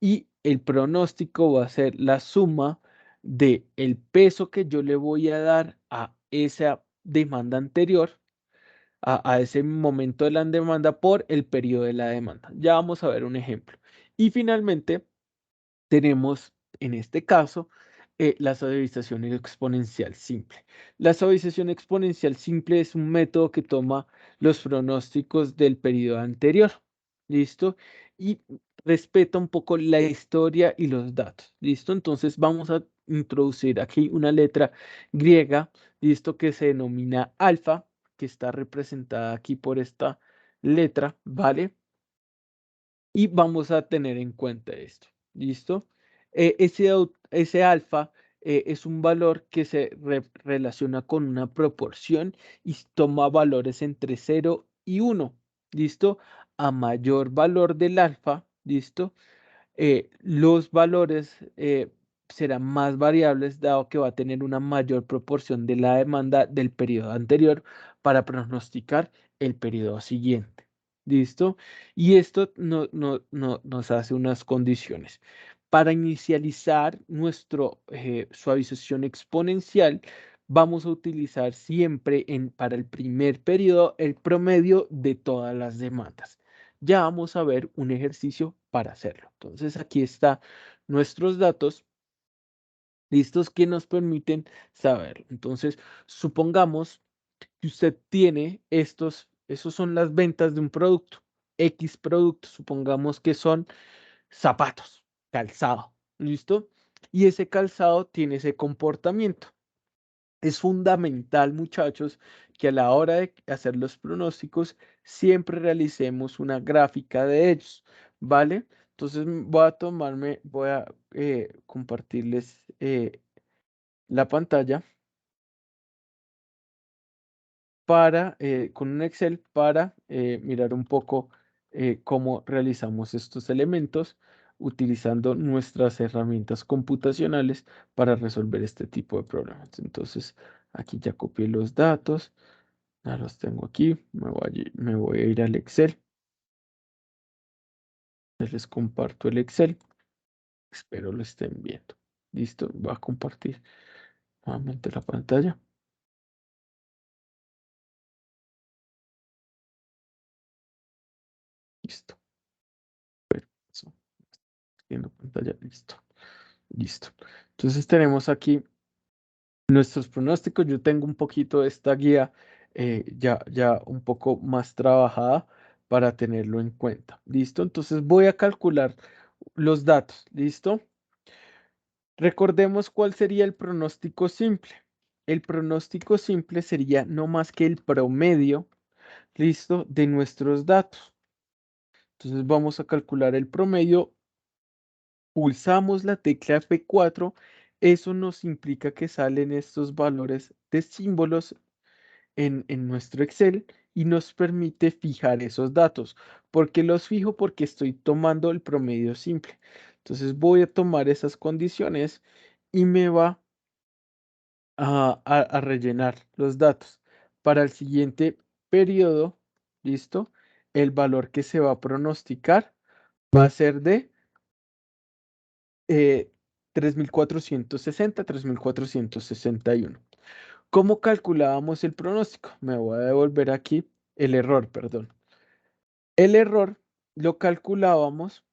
Y el pronóstico va a ser la suma de el peso que yo le voy a dar a esa demanda anterior a ese momento de la demanda por el periodo de la demanda. Ya vamos a ver un ejemplo. Y finalmente tenemos, en este caso, la suavización exponencial simple. La suavización exponencial simple es un método que toma los pronósticos del periodo anterior. ¿Listo? Y respeta un poco la historia y los datos. ¿Listo? Entonces vamos a introducir aquí una letra griega, ¿listo? Que se denomina alfa, que está representada aquí por esta letra, ¿vale? Y vamos a tener en cuenta esto. ¿Listo? Ese alfa es un valor que se relaciona con una proporción y toma valores entre 0 y 1. ¿Listo? A mayor valor del alfa, ¿listo? Los valores serán más variables dado que va a tener una mayor proporción de la demanda del periodo anterior para pronosticar el periodo siguiente. ¿Listo? Y esto nos hace unas condiciones. Para inicializar nuestra suavización exponencial, vamos a utilizar siempre para el primer periodo el promedio de todas las demandas. Ya vamos a ver un ejercicio para hacerlo. Entonces aquí están nuestros datos listos que nos permiten saberlo. Entonces, supongamos que usted tiene esos son las ventas de un producto, X producto, supongamos que son zapatos, calzado, ¿listo? Y ese calzado tiene ese comportamiento. Es fundamental, muchachos, que a la hora de hacer los pronósticos siempre realicemos una gráfica de ellos, ¿vale? Entonces voy a compartirles la pantalla con un Excel para mirar un poco cómo realizamos estos elementos utilizando nuestras herramientas computacionales para resolver este tipo de problemas. Entonces, aquí ya copié los datos. Ya los tengo aquí. Me voy a ir al Excel. Les comparto el Excel. Espero lo estén viendo. Listo. Voy a compartir nuevamente la pantalla. Listo. Eso, viendo pantalla. Listo. Listo. Entonces tenemos aquí nuestros pronósticos. Yo tengo un poquito de esta guía ya un poco más trabajada para tenerlo en cuenta. ¿Listo? Entonces voy a calcular los datos. ¿Listo? Recordemos cuál sería el pronóstico simple. El pronóstico simple sería no más que el promedio, listo, de nuestros datos. Entonces vamos a calcular el promedio, pulsamos la tecla F4, eso nos implica que salen estos valores de símbolos en nuestro Excel y nos permite fijar esos datos. ¿Por qué los fijo? Porque estoy tomando el promedio simple. Entonces voy a tomar esas condiciones y me va a rellenar los datos. Para el siguiente periodo, ¿listo? El valor que se va a pronosticar va a ser de 3.460, 3.461. ¿Cómo calculábamos el pronóstico? Me voy a devolver aquí el error, perdón. El error lo calculábamos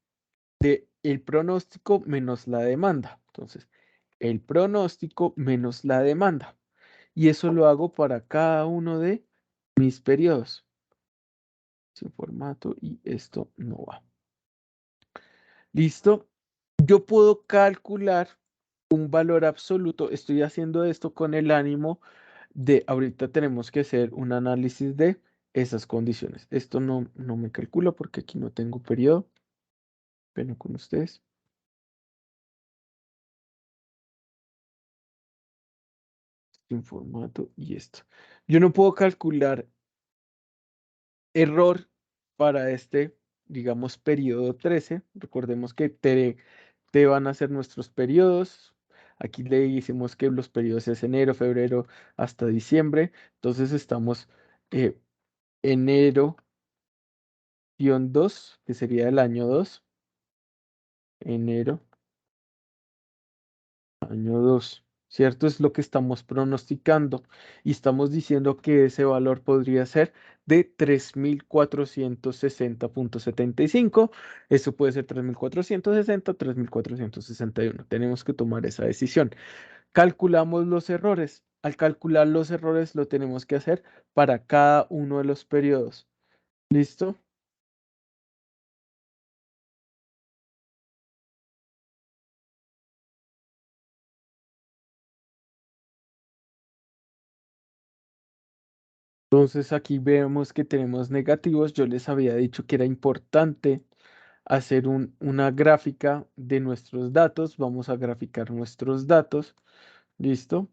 de el pronóstico menos la demanda. Entonces, el pronóstico menos la demanda. Y eso lo hago para cada uno de mis periodos. Sin formato y esto no va. ¿Listo? Yo puedo calcular un valor absoluto. Estoy haciendo esto con el ánimo de ahorita tenemos que hacer un análisis de esas condiciones. Esto no me calcula porque aquí no tengo periodo. Pero con ustedes. Sin formato y esto. Yo no puedo calcular error para este, digamos, periodo 13. Recordemos que te van a ser nuestros periodos. Aquí le hicimos que los periodos es enero, febrero hasta diciembre. Entonces estamos enero-2, que sería el año 2. Enero, año 2. ¿Cierto? Es lo que estamos pronosticando y estamos diciendo que ese valor podría ser de 3.460.75. Eso puede ser 3.460, 3.461. Tenemos que tomar esa decisión. Calculamos los errores. Al calcular los errores lo tenemos que hacer para cada uno de los periodos. ¿Listo? Entonces aquí vemos que tenemos negativos. Yo les había dicho que era importante hacer una gráfica de nuestros datos. Vamos a graficar nuestros datos. ¿Listo?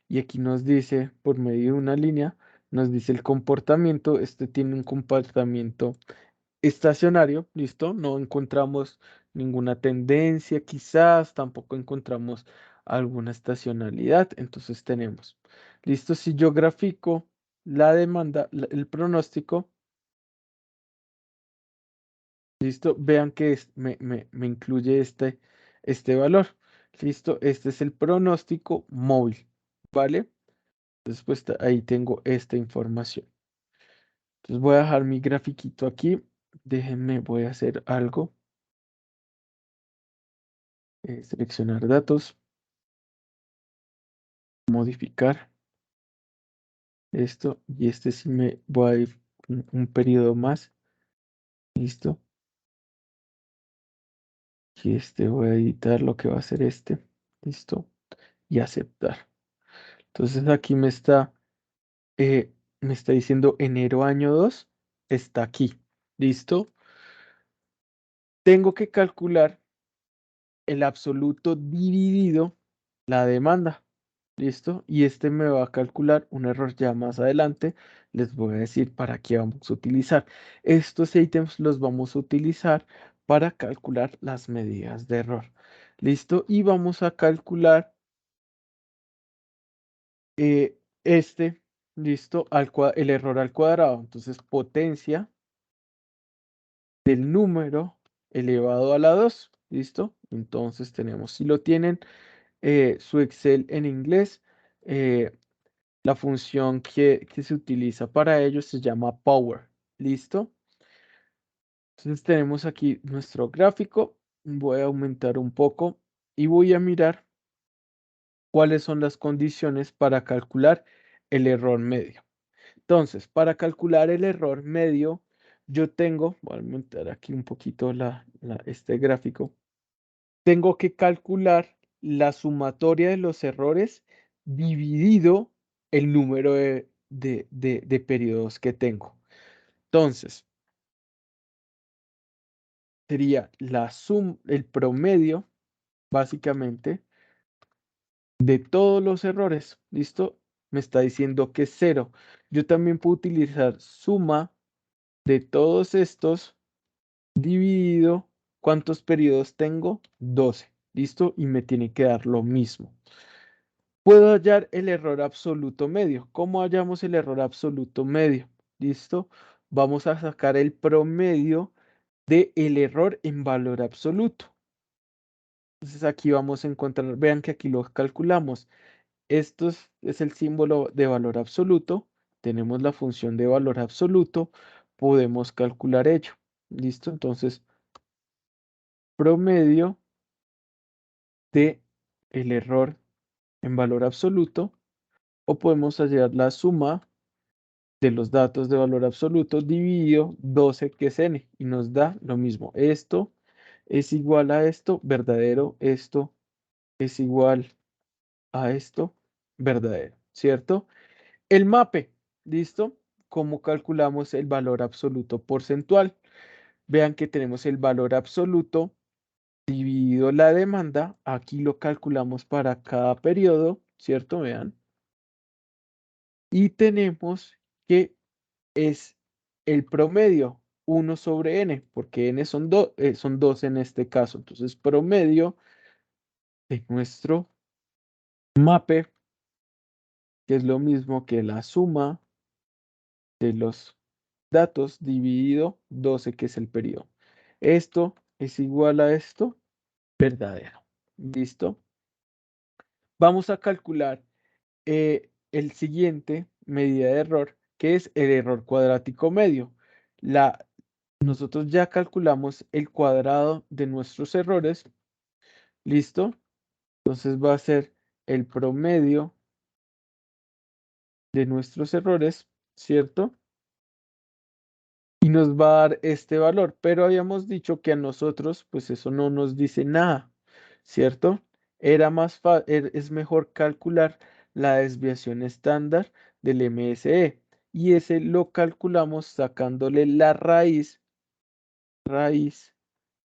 Y aquí nos dice, por medio de una línea, nos dice el comportamiento. Este tiene un comportamiento estacionario, ¿listo? No encontramos ninguna tendencia, quizás tampoco encontramos alguna estacionalidad. Entonces tenemos, ¿listo? Si yo grafico la demanda, el pronóstico, ¿listo? Vean que me incluye este valor, ¿listo? Este es el pronóstico móvil, ¿vale? Entonces, pues ahí tengo esta información. Entonces voy a dejar mi grafiquito aquí. Déjenme, voy a hacer algo. Seleccionar datos, modificar esto y este sí me voy a ir un periodo más. Listo. Y este voy a editar lo que va a ser este. Listo. Y aceptar. Entonces aquí me está diciendo enero año 2. Está aquí. Listo. Tengo que calcular el absoluto dividido la demanda. ¿Listo? Y este me va a calcular un error ya más adelante. Les voy a decir para qué vamos a utilizar. Estos ítems los vamos a utilizar para calcular las medidas de error. ¿Listo? Y vamos a calcular este, ¿listo? El error al cuadrado. Entonces, potencia del número elevado a la 2. ¿Listo? Entonces tenemos, si lo tienen su Excel en inglés, la función que se utiliza para ello se llama Power. ¿Listo? Entonces tenemos aquí nuestro gráfico. Voy a aumentar un poco y voy a mirar cuáles son las condiciones para calcular el error medio. Entonces, para calcular el error medio, yo tengo, voy a aumentar aquí un poquito este gráfico. Tengo que calcular la sumatoria de los errores dividido el número de periodos que tengo. Entonces, sería el promedio, básicamente, de todos los errores. ¿Listo? Me está diciendo que es 0. Yo también puedo utilizar suma de todos estos dividido, ¿cuántos periodos tengo? 12. ¿Listo? Y me tiene que dar lo mismo. Puedo hallar el error absoluto medio. ¿Cómo hallamos el error absoluto medio? ¿Listo? Vamos a sacar el promedio del error en valor absoluto. Entonces aquí vamos a encontrar, vean que aquí lo calculamos. Esto es el símbolo de valor absoluto. Tenemos la función de valor absoluto. Podemos calcular ello. ¿Listo? Entonces, promedio de el error en valor absoluto. O podemos hallar la suma de los datos de valor absoluto dividido 12, que es n, y nos da lo mismo. Esto es igual a esto, verdadero. Esto es igual a esto, verdadero, ¿cierto? El mape, ¿listo? ¿Cómo calculamos el valor absoluto porcentual? Vean que tenemos el valor absoluto dividido la demanda. Aquí lo calculamos para cada periodo, ¿cierto? Vean. Y tenemos que es el promedio, 1 sobre n, porque n son 2 en este caso. Entonces, promedio de nuestro mape, que es lo mismo que la suma de los datos dividido 12, que es el periodo. Esto es igual a esto, verdadero. ¿Listo? Vamos a calcular el siguiente medida de error, que es el error cuadrático medio. Nosotros ya calculamos el cuadrado de nuestros errores. ¿Listo? Entonces va a ser el promedio de nuestros errores, ¿cierto? Y nos va a dar este valor, pero habíamos dicho que a nosotros, pues eso no nos dice nada, ¿cierto? Es mejor calcular la desviación estándar del MSE. y ese lo calculamos sacándole la raíz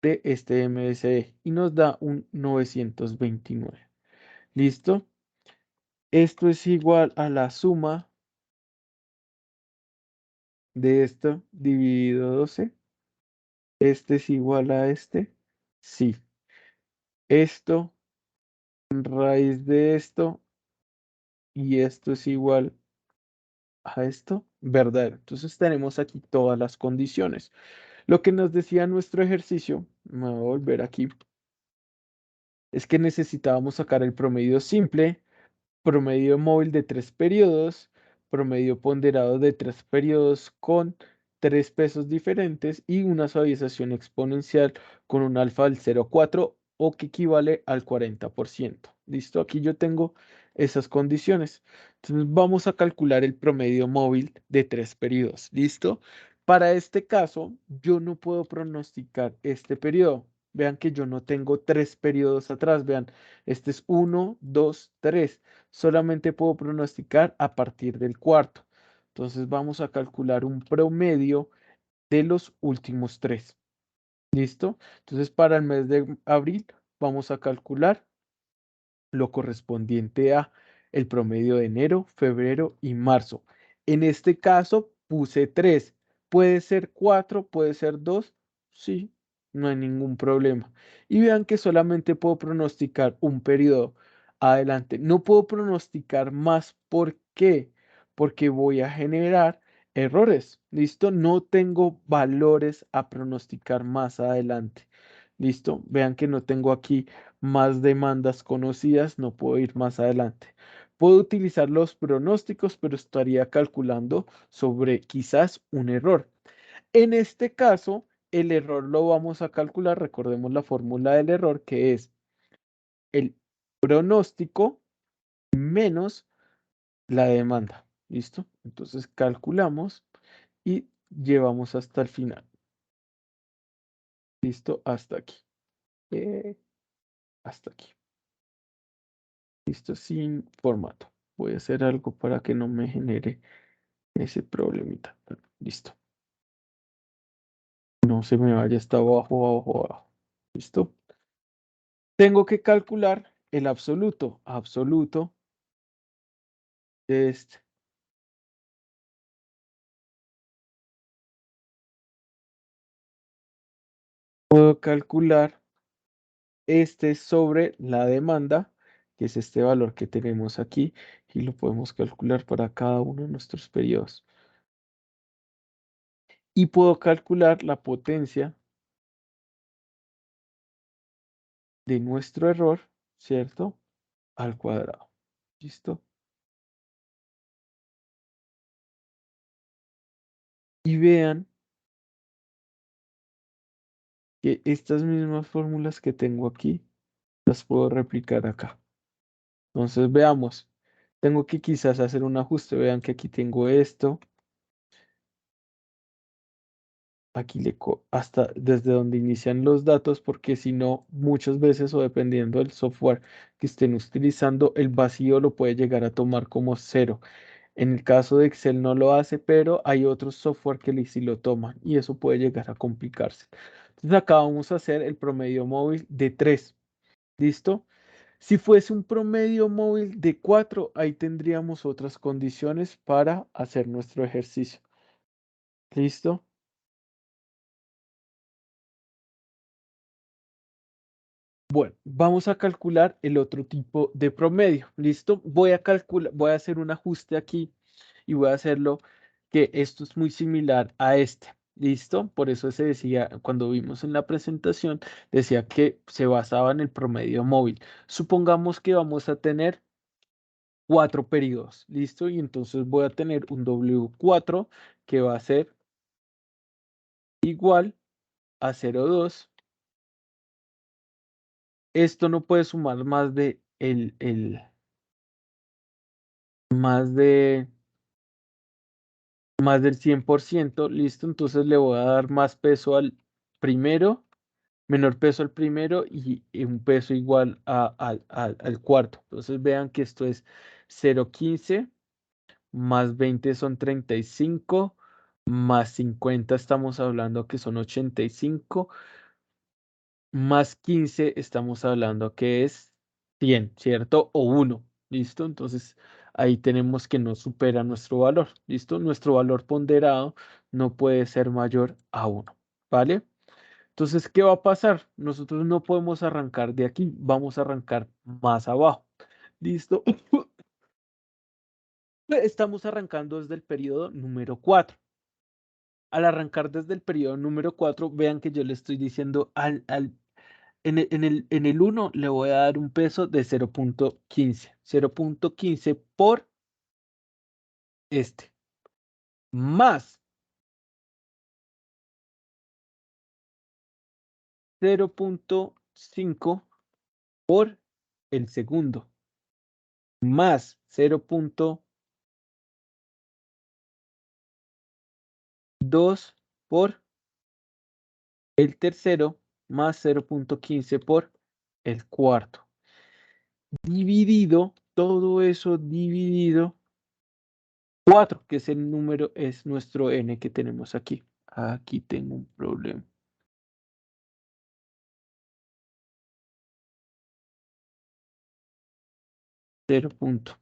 de este MSE y nos da un 929. ¿Listo? Esto es igual a la suma de esto dividido 12. Este es igual a este. Sí. Esto, raíz de esto, y esto es igual a esto, verdadero. Entonces tenemos aquí todas las condiciones. Lo que nos decía nuestro ejercicio, me voy a volver aquí, es que necesitábamos sacar el promedio simple, promedio móvil de 3 periodos, promedio ponderado de 3 periodos con 3 pesos diferentes y una suavización exponencial con un alfa del 0,4 o que equivale al 40%. ¿Listo? Aquí yo tengo esas condiciones. Entonces vamos a calcular el promedio móvil de 3 periodos. ¿Listo? Para este caso, yo no puedo pronosticar este periodo. Vean que yo no tengo 3 periodos atrás. Vean, este es 1, 2, 3. Solamente puedo pronosticar a partir del cuarto. Entonces vamos a calcular un promedio de los últimos 3. ¿Listo? Entonces para el mes de abril vamos a calcular lo correspondiente a el promedio de enero, febrero y marzo. En este caso puse 3. Puede ser 4, puede ser 2. Sí, no hay ningún problema. Y vean que solamente puedo pronosticar un periodo adelante. No puedo pronosticar más. ¿Por qué? Porque voy a generar errores. ¿Listo? No tengo valores a pronosticar más adelante. ¿Listo? Vean que no tengo aquí más demandas conocidas, no puedo ir más adelante. Puedo utilizar los pronósticos, pero estaría calculando sobre quizás un error. En este caso, el error lo vamos a calcular, recordemos la fórmula del error, que es el pronóstico menos la demanda. ¿Listo? Entonces calculamos y llevamos hasta el final. ¿Listo? Hasta aquí. Hasta aquí. Listo, sin formato. Voy a hacer algo para que no me genere ese problemita. Bueno, listo. No se me vaya hasta abajo, abajo, abajo. ¿Listo? Tengo que calcular el absoluto. Absoluto de este. Puedo calcular este sobre la demanda, que es este valor que tenemos aquí, y lo podemos calcular para cada uno de nuestros periodos. Y puedo calcular la potencia de nuestro error, ¿cierto? Al cuadrado. ¿Listo? Y vean que estas mismas fórmulas que tengo aquí, las puedo replicar acá. Entonces veamos, tengo que quizás hacer un ajuste. Vean que aquí tengo esto. Aquí hasta desde donde inician los datos, porque si no, muchas veces o dependiendo del software que estén utilizando, el vacío lo puede llegar a tomar como 0. En el caso de Excel no lo hace, pero hay otros software que sí lo toman y eso puede llegar a complicarse. Entonces acá vamos a hacer el promedio móvil de 3. ¿Listo? Si fuese un promedio móvil de 4, ahí tendríamos otras condiciones para hacer nuestro ejercicio. ¿Listo? Bueno, vamos a calcular el otro tipo de promedio. ¿Listo? Voy a hacer un ajuste aquí y voy a hacerlo que esto es muy similar a este. ¿Listo? Por eso se decía, cuando vimos en la presentación, decía que se basaba en el promedio móvil. Supongamos que vamos a tener 4 periodos. ¿Listo? Y entonces voy a tener un W4 que va a ser igual a 0,2. Esto no puede sumar más de más del 100%. ¿Listo? Entonces le voy a dar más peso al primero, menor peso al primero y un peso igual al cuarto. Entonces vean que esto es 0,15 más 20 son 35, más 50 estamos hablando que son 85, más 15 estamos hablando que es 100, ¿cierto? O 1, ¿listo? Entonces ahí tenemos que no supera nuestro valor, ¿listo? Nuestro valor ponderado no puede ser mayor a 1, ¿vale? Entonces, ¿qué va a pasar? Nosotros no podemos arrancar de aquí, vamos a arrancar más abajo, ¿listo? Estamos arrancando desde el periodo número 4. Al arrancar desde el periodo número 4, vean que yo le estoy diciendo en el 1 le voy a dar un peso de 0.15. 0.15 por este. Más 0.5 por el segundo. Más 0.2 por el tercero. Más 0.15 por el cuarto. Dividido, todo eso dividido 4, que es el número, es nuestro n que tenemos aquí. Aquí tengo un problema. 0 punto.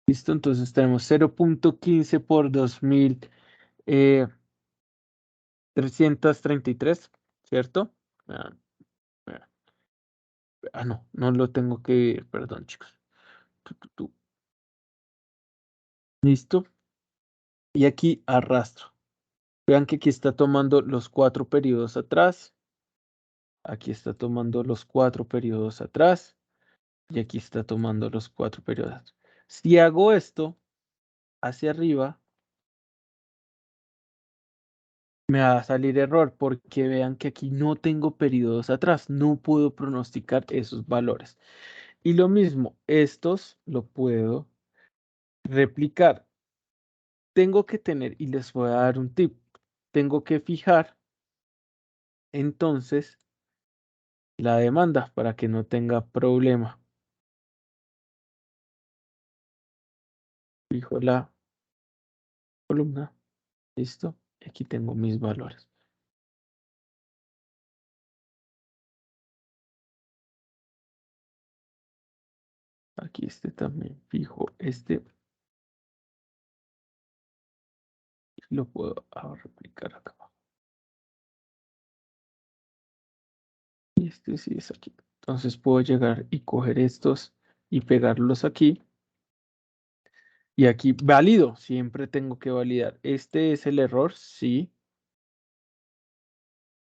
¿Listo? Entonces tenemos 0.15 por 2333, ¿cierto? Ah, ah, no, no lo tengo que ir, perdón, chicos. Tu. ¿Listo? Y aquí arrastro. Vean que aquí está tomando los 4 periodos atrás. Aquí está tomando los 4 periodos atrás. Y aquí está tomando los 4 periodos. Si hago esto hacia arriba, me va a salir error porque vean que aquí no tengo periodos atrás, no puedo pronosticar esos valores. Y lo mismo, estos lo puedo replicar. Tengo que tener, y les voy a dar un tip, tengo que fijar entonces la demanda para que no tenga problema. Fijo la columna, listo, aquí tengo mis valores. Aquí este también, fijo este, lo puedo replicar acá abajo. Y este sí es aquí. Entonces puedo llegar y coger estos y pegarlos aquí. Y aquí válido, siempre tengo que validar. Este es el error, sí.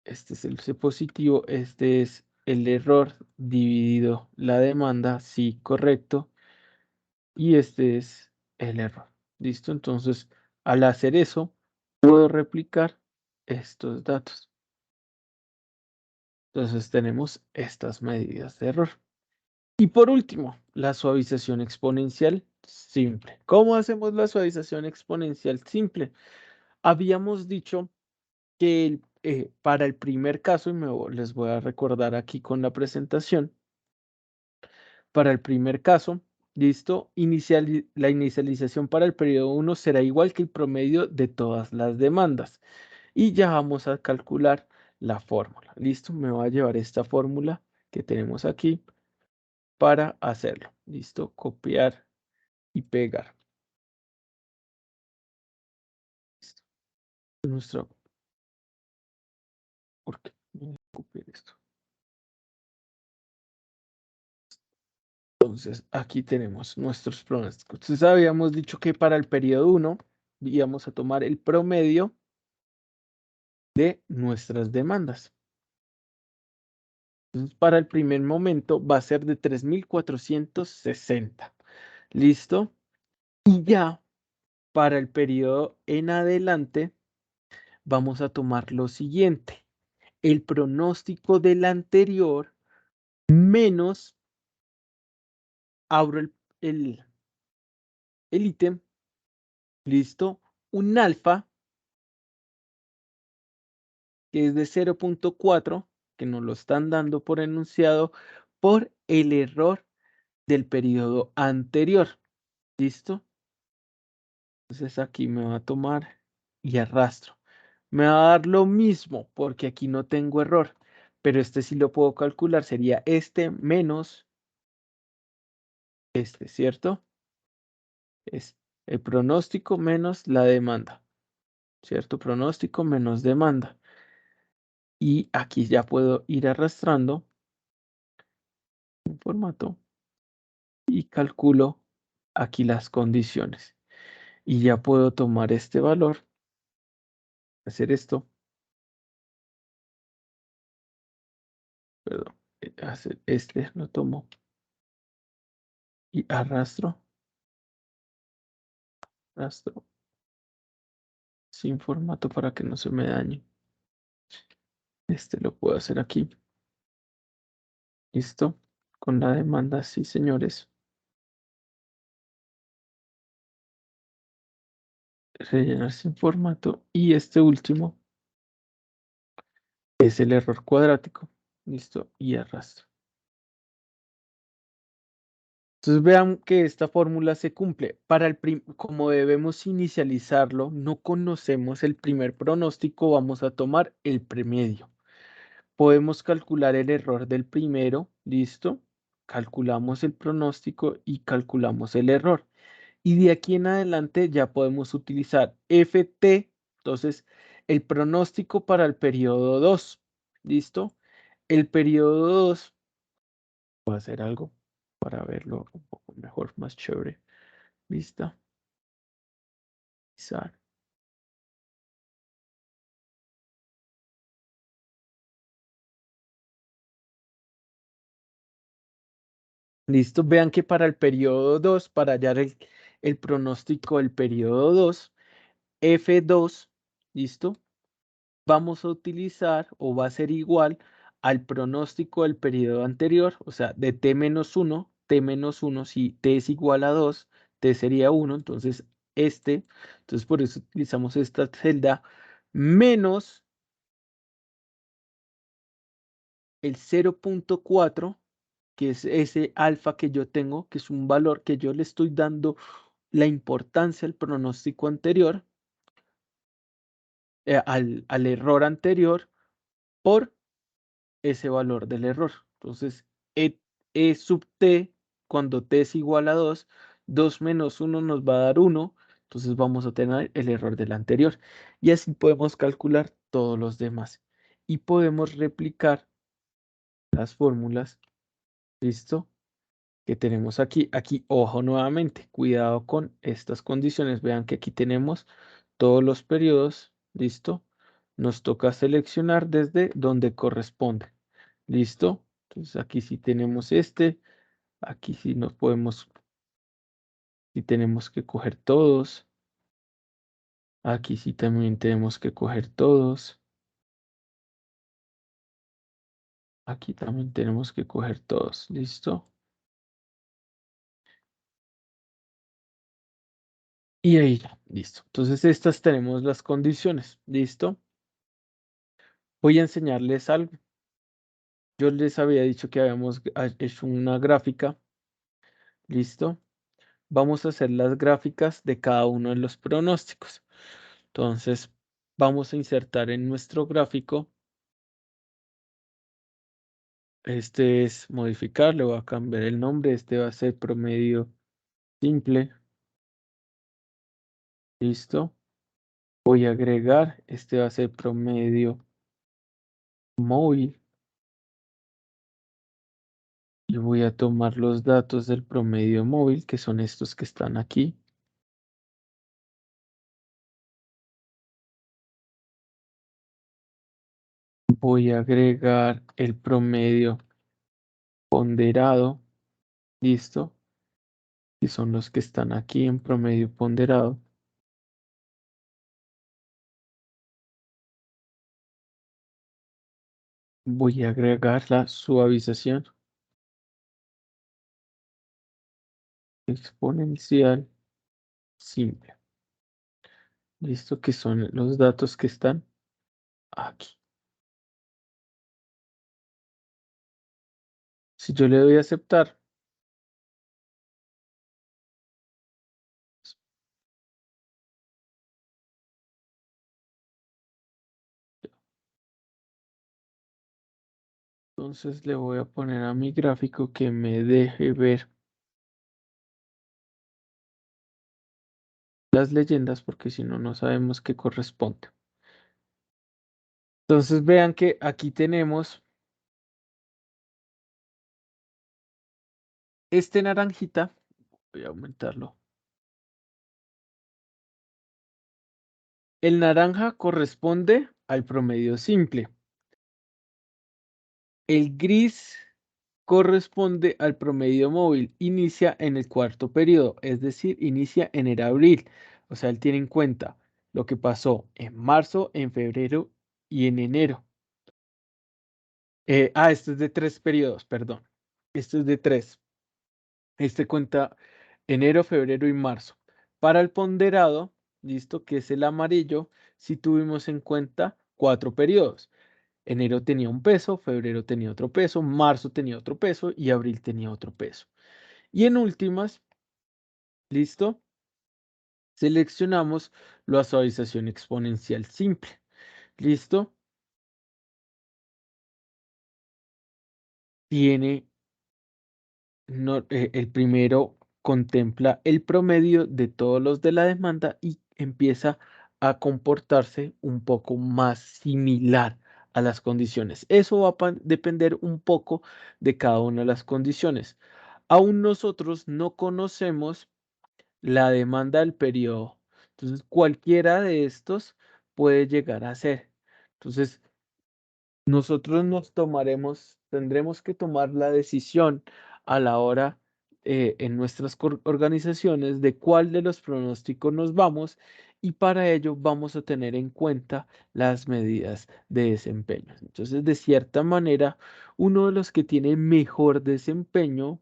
Este es el C positivo, este es el error dividido la demanda, sí, correcto. Y este es el error. ¿Listo? Entonces, al hacer eso, puedo replicar estos datos. Entonces tenemos estas medidas de error. Y por último, la suavización exponencial simple. ¿Cómo hacemos la suavización exponencial simple? Habíamos dicho que para el primer caso, y les voy a recordar aquí con la presentación, para el primer caso, listo, la inicialización para el periodo 1 será igual que el promedio de todas las demandas. Y ya vamos a calcular la fórmula. Listo, me va a llevar esta fórmula que tenemos aquí para hacerlo. Listo, copiar y pegar. Listo. Nuestro, ¿por qué? Voy a copiar esto. Entonces, aquí tenemos nuestros pronósticos. Entonces, habíamos dicho que para el periodo 1 íbamos a tomar el promedio de nuestras demandas. Entonces, para el primer momento va a ser de 3.460. ¿Listo? Y ya para el periodo en adelante vamos a tomar lo siguiente. El pronóstico del anterior menos, abro el ítem, ¿listo? Un alfa, que es de 0.4, que nos lo están dando por enunciado, por el error del periodo anterior. ¿Listo? Entonces aquí me va a tomar y arrastro. Me va a dar lo mismo porque aquí no tengo error, pero este sí lo puedo calcular. Sería este menos este, ¿cierto? Es el pronóstico menos la demanda, ¿cierto? Pronóstico menos demanda. Y aquí ya puedo ir arrastrando un formato y calculo aquí las condiciones. Y ya puedo tomar este valor, hacer esto, perdón, hacer este, lo tomo y arrastro sin formato para que no se me dañe. Este lo puedo hacer aquí. ¿Listo? Con la demanda, sí, señores. Rellenar sin formato. Y este último es el error cuadrático. ¿Listo? Y arrastro. Entonces vean que esta fórmula se cumple. Como debemos inicializarlo, no conocemos el primer pronóstico, vamos a tomar el premedio. Podemos calcular el error del primero, ¿listo? Calculamos el pronóstico y calculamos el error. Y de aquí en adelante ya podemos utilizar FT, entonces el pronóstico para el periodo 2, ¿listo? El periodo 2, voy a hacer algo para verlo un poco mejor, más chévere. Vista, izar. Listo, vean que para el periodo 2, para hallar el pronóstico del periodo 2, F2, ¿listo? Vamos a utilizar o va a ser igual al pronóstico del periodo anterior, o sea, de t-1, si t es igual a 2, t sería 1, entonces entonces por eso utilizamos esta celda, menos el 0.4, que es ese alfa que yo tengo, que es un valor que yo le estoy dando la importancia al pronóstico anterior, al error anterior, por ese valor del error. Entonces, E sub t, cuando t es igual a 2, 2 menos 1 nos va a dar 1, entonces vamos a tener el error del anterior. Y así podemos calcular todos los demás. Y podemos replicar las fórmulas, ¿listo? Que tenemos aquí. Aquí, ojo nuevamente, cuidado con estas condiciones. Vean que aquí tenemos todos los periodos, ¿listo? Nos toca seleccionar desde donde corresponde. ¿Listo? Entonces aquí sí tenemos este, aquí sí nos podemos, sí tenemos que coger todos, aquí sí también tenemos que coger todos, aquí también tenemos que coger todos, ¿listo? Y ahí ya, listo. Entonces estas tenemos las condiciones, ¿listo? Voy a enseñarles algo. Yo les había dicho que habíamos hecho una gráfica, ¿listo? Vamos a hacer las gráficas de cada uno de los pronósticos. Entonces, vamos a insertar en nuestro gráfico. Este es modificar, le voy a cambiar el nombre. Este va a ser promedio simple. Listo. Voy a agregar. Este va a ser promedio móvil. Y voy a tomar los datos del promedio móvil, que son estos que están aquí. Voy a agregar el promedio ponderado. Listo. Y son los que están aquí en promedio ponderado. Voy a agregar la suavización exponencial simple. Listo, que son los datos que están aquí. Si yo le doy a aceptar, Entonces le voy a poner a mi gráfico que me deje ver las leyendas porque si no, no sabemos qué corresponde. Entonces vean que aquí tenemos este naranjita. Voy a aumentarlo. El naranja corresponde al promedio simple. El gris corresponde al promedio móvil. Inicia en el cuarto periodo, es decir, inicia en el abril. O sea, él tiene en cuenta lo que pasó en marzo, en febrero y en enero. Este es de 3 periodos, perdón. Este es de 3. Este cuenta enero, febrero y marzo. Para el ponderado, listo, que es el amarillo, si tuvimos en cuenta 4 periodos. Enero tenía un peso, febrero tenía otro peso, marzo tenía otro peso y abril tenía otro peso. Y en últimas, listo, seleccionamos la suavización exponencial simple. Listo, tiene el primero contempla el promedio de todos los de la demanda y empieza a comportarse un poco más similar a las condiciones. Eso va a depender un poco de cada una de las condiciones. Aún nosotros no conocemos la demanda del periodo. Entonces, cualquiera de estos puede llegar a ser. Entonces, nosotros tendremos que tomar la decisión a la hora en nuestras organizaciones de cuál de los pronósticos nos vamos y para ello vamos a tener en cuenta las medidas de desempeño. Entonces, de cierta manera, uno de los que tiene mejor desempeño,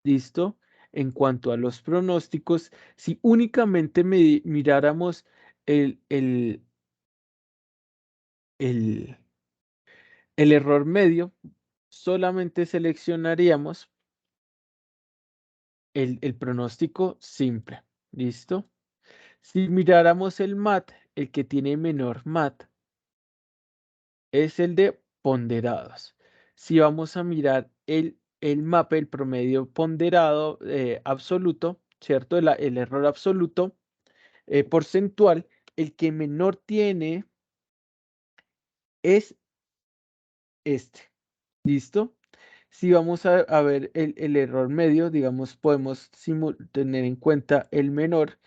listo, en cuanto a los pronósticos, si únicamente miráramos el, el, el el error medio, solamente seleccionaríamos el pronóstico simple. ¿Listo? Si miráramos el MAT, el que tiene menor MAT es el de ponderados. Si vamos a mirar el MAP, el promedio ponderado absoluto, ¿cierto? El error absoluto porcentual, el que menor tiene es este. ¿Listo? Si vamos a ver el error medio, digamos, podemos tener en cuenta el menor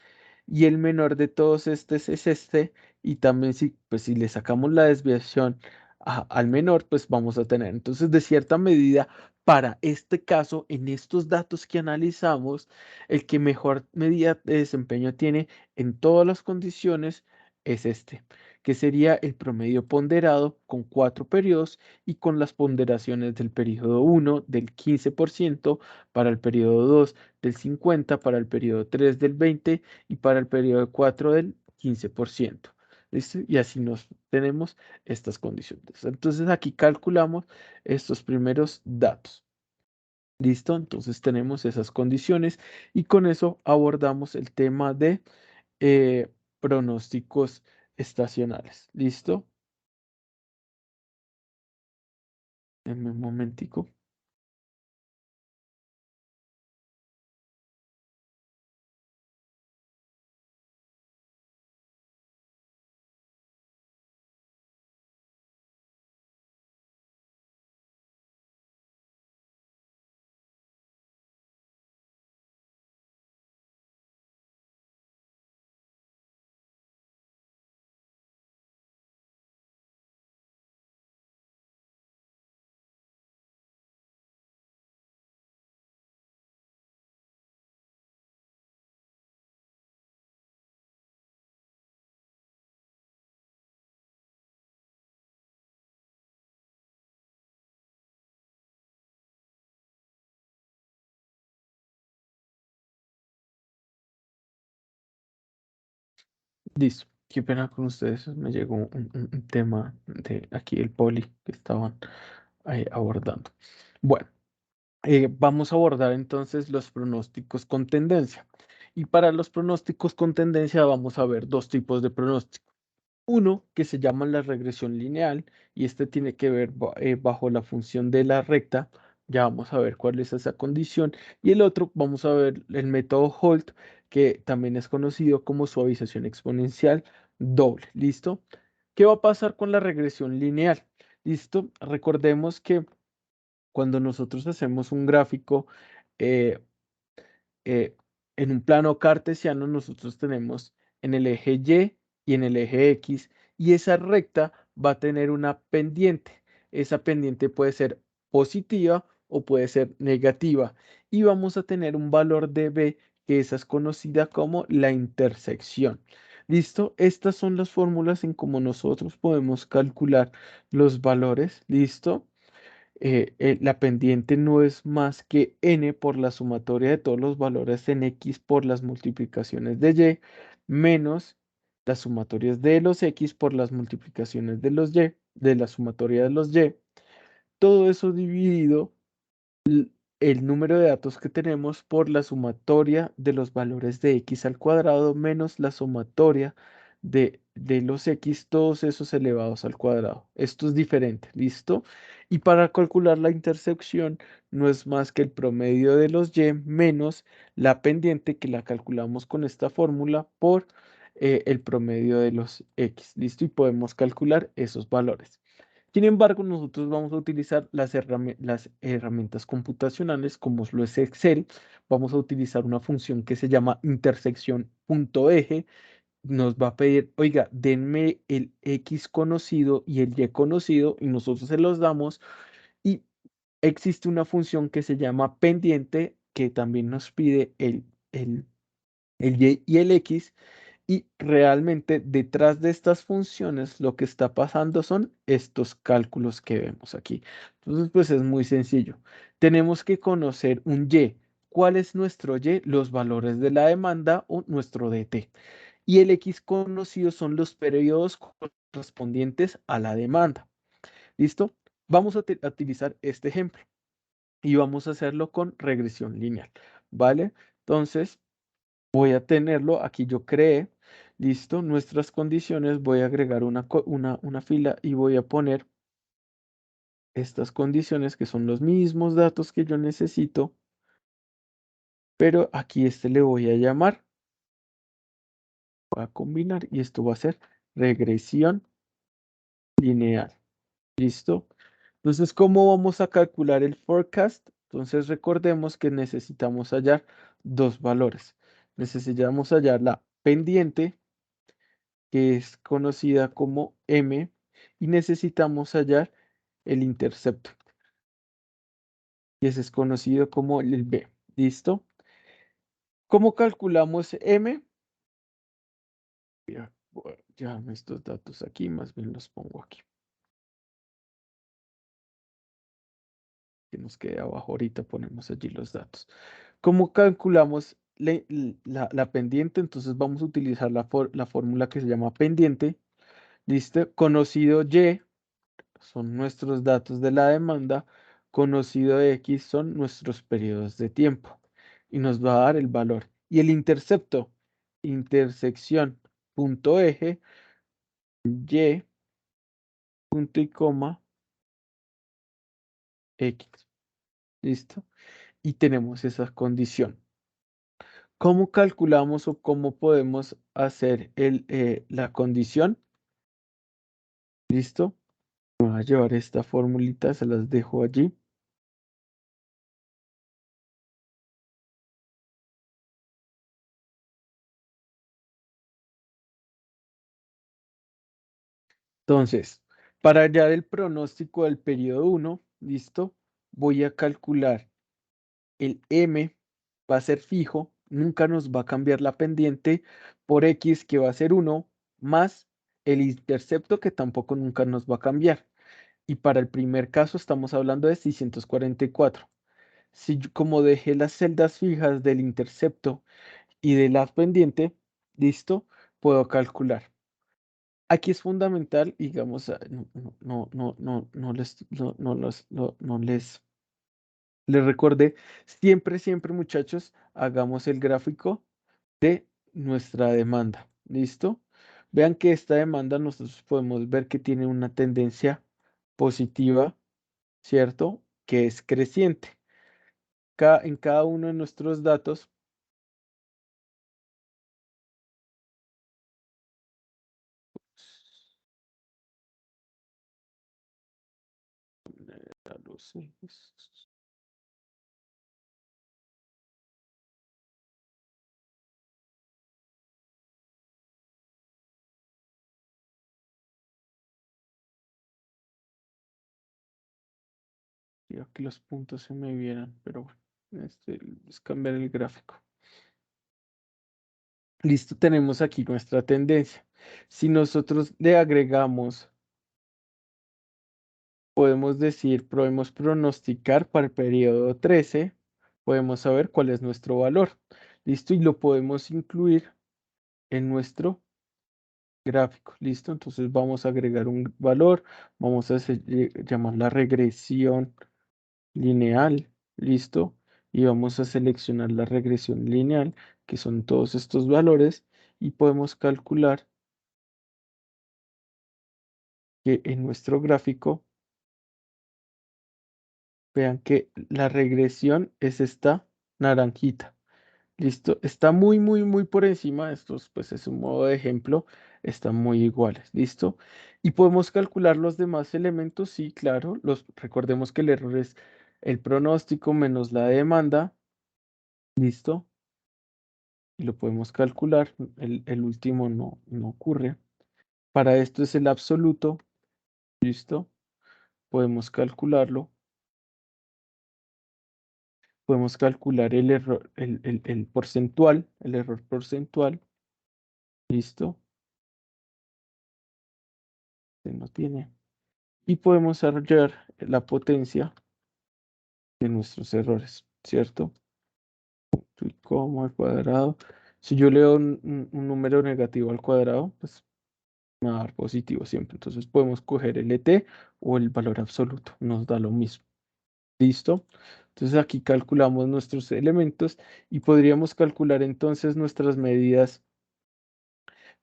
y el menor de todos estos es este y también si le sacamos la desviación al menor, pues vamos a tener. Entonces, de cierta medida, para este caso, en estos datos que analizamos, el que mejor medida de desempeño tiene en todas las condiciones es este, que sería el promedio ponderado con 4 periodos y con las ponderaciones del periodo 1 del 15%, para el periodo 2 del 50%, para el periodo 3 del 20% y para el periodo 4 del 15%. ¿Listo? Y así nos tenemos estas condiciones. Entonces aquí calculamos estos primeros datos. ¿Listo? Entonces tenemos esas condiciones y con eso abordamos el tema de pronósticos estacionales. ¿Listo? Denme un momentico. Listo. Qué pena con ustedes. Me llegó un tema de aquí el poli que estaban abordando. Bueno, vamos a abordar entonces los pronósticos con tendencia. Y para los pronósticos con tendencia vamos a ver dos tipos de pronósticos. uno que se llama la regresión lineal y este tiene que ver bajo la función de la recta. Ya vamos a ver cuál es esa condición. Y el otro, vamos a ver el método Holt, que también es conocido como suavización exponencial doble. ¿Listo? ¿Qué va a pasar con la regresión lineal? ¿Listo? Recordemos que cuando nosotros hacemos un gráfico, eh, eh, en un plano cartesiano nosotros tenemos en el eje Y y en el eje X, y esa recta va a tener una pendiente. Esa pendiente puede ser positiva o puede ser negativa, y vamos a tener un valor de B, que esa es conocida como la intersección. ¿Listo? Estas son las fórmulas en cómo nosotros podemos calcular los valores. ¿Listo? La pendiente no es más que n por la sumatoria de todos los valores en x por las multiplicaciones de y, menos las sumatorias de los x por las multiplicaciones de los y, de la sumatoria de los y. Todo eso dividido el número de datos que tenemos por la sumatoria de los valores de x al cuadrado menos la sumatoria de los x, todos esos elevados al cuadrado. Esto es diferente, ¿listo? Y para calcular la intersección no es más que el promedio de los y menos la pendiente, que la calculamos con esta fórmula, por el promedio de los x, ¿listo? Y podemos calcular esos valores. Sin embargo, nosotros vamos a utilizar las herramientas computacionales, como lo es Excel. Vamos a utilizar una función que se llama intersección.eje. Nos va a pedir, oiga, denme el X conocido y el Y conocido, y nosotros se los damos. Y existe una función que se llama pendiente, que también nos pide el Y y el X. Y realmente detrás de estas funciones lo que está pasando son estos cálculos que vemos aquí. Entonces, pues es muy sencillo. Tenemos que conocer un Y. ¿Cuál es nuestro Y? Los valores de la demanda o nuestro DT. Y el X conocido son los periodos correspondientes a la demanda. ¿Listo? Vamos a utilizar este ejemplo y vamos a hacerlo con regresión lineal. ¿Vale? Entonces, voy a tenerlo, aquí yo creé, listo, nuestras condiciones, voy a agregar una fila y voy a poner estas condiciones que son los mismos datos que yo necesito, pero aquí le voy a llamar, voy a combinar y esto va a ser regresión lineal, listo. Entonces, ¿cómo vamos a calcular el forecast? Entonces, recordemos que necesitamos hallar dos valores. Necesitamos hallar la pendiente, que es conocida como M, y necesitamos hallar el intercepto, que ese es conocido como el B. ¿Listo? ¿Cómo calculamos M? Voy a llevarme estos datos aquí, más bien los pongo aquí. Que nos quede abajo, ahorita ponemos allí los datos. ¿Cómo calculamos la pendiente? Entonces vamos a utilizar la fórmula que se llama pendiente. ¿Listo? Conocido Y son nuestros datos de la demanda, conocido X son nuestros periodos de tiempo y nos va a dar el valor. Y el intercepto, intersección, punto eje, Y, punto y coma, X. ¿Listo? Y tenemos esa condición. ¿Cómo calculamos o cómo podemos hacer la condición? ¿Listo? Voy a llevar esta formulita, se las dejo allí. Entonces, para hallar el pronóstico del periodo 1, ¿listo? Voy a calcular el M, va a ser fijo, nunca nos va a cambiar la pendiente, por X, que va a ser 1, más el intercepto, que tampoco nunca nos va a cambiar. Y para el primer caso estamos hablando de 644. Si yo, como dejé las celdas fijas del intercepto y de la pendiente, ¿listo? Puedo calcular. Aquí es fundamental, digamos, no les, no les recordé, siempre, muchachos, hagamos el gráfico de nuestra demanda. ¿Listo? Vean que esta demanda nosotros podemos ver que tiene una tendencia positiva, ¿cierto? Que es creciente. En cada uno de nuestros datos, ya lo sé, quiero que los puntos se me vieran, pero bueno, es cambiar el gráfico. Listo, tenemos aquí nuestra tendencia. Si nosotros le agregamos, podemos pronosticar para el periodo 13, podemos saber cuál es nuestro valor. Listo, y lo podemos incluir en nuestro gráfico. Listo, entonces vamos a agregar un valor, vamos a llamar la regresión lineal. Listo, y vamos a seleccionar la regresión lineal, que son todos estos valores, y podemos calcular que en nuestro gráfico, vean que la regresión es esta naranjita. Listo, está muy, muy, muy por encima. Estos, pues es un modo de ejemplo, están muy iguales. Listo. Y podemos calcular los demás elementos. Sí, claro. Recordemos que el error es el pronóstico menos la demanda. Listo. Y lo podemos calcular. El último no ocurre. Para esto es el absoluto. Listo. Podemos calcularlo. Podemos calcular el error, el porcentual, el error porcentual. Listo. Se no tiene. Y podemos hallar la potencia de nuestros errores, ¿cierto? Y como al cuadrado. Si yo leo un número negativo al cuadrado, pues me va a dar positivo siempre. Entonces podemos coger el ET o el valor absoluto. Nos da lo mismo. ¿Listo? Entonces aquí calculamos nuestros elementos y podríamos calcular entonces nuestras medidas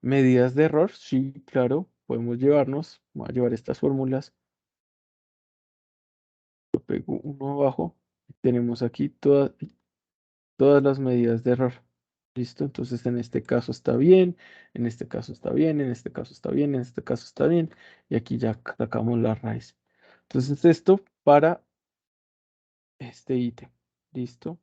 de error. Sí, claro, podemos llevarnos. Voy a llevar estas fórmulas. Lo pego uno abajo. Tenemos aquí todas las medidas de error. ¿Listo? Entonces en este caso está bien, en este caso está bien, en este caso está bien, en este caso está bien. Y aquí ya sacamos la raíz. Entonces esto para este ítem. ¿Listo?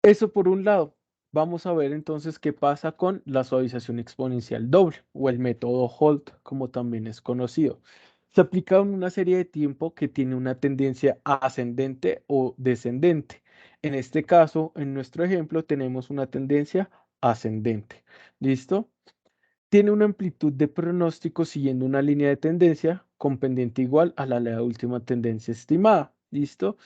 Eso por un lado. Vamos a ver entonces qué pasa con la suavización exponencial doble o el método Holt, como también es conocido. Se aplica en una serie de tiempo que tiene una tendencia ascendente o descendente. En este caso, en nuestro ejemplo, tenemos una tendencia ascendente. ¿Listo? Tiene una amplitud de pronóstico siguiendo una línea de tendencia con pendiente igual a la de la última tendencia estimada. ¿Listo?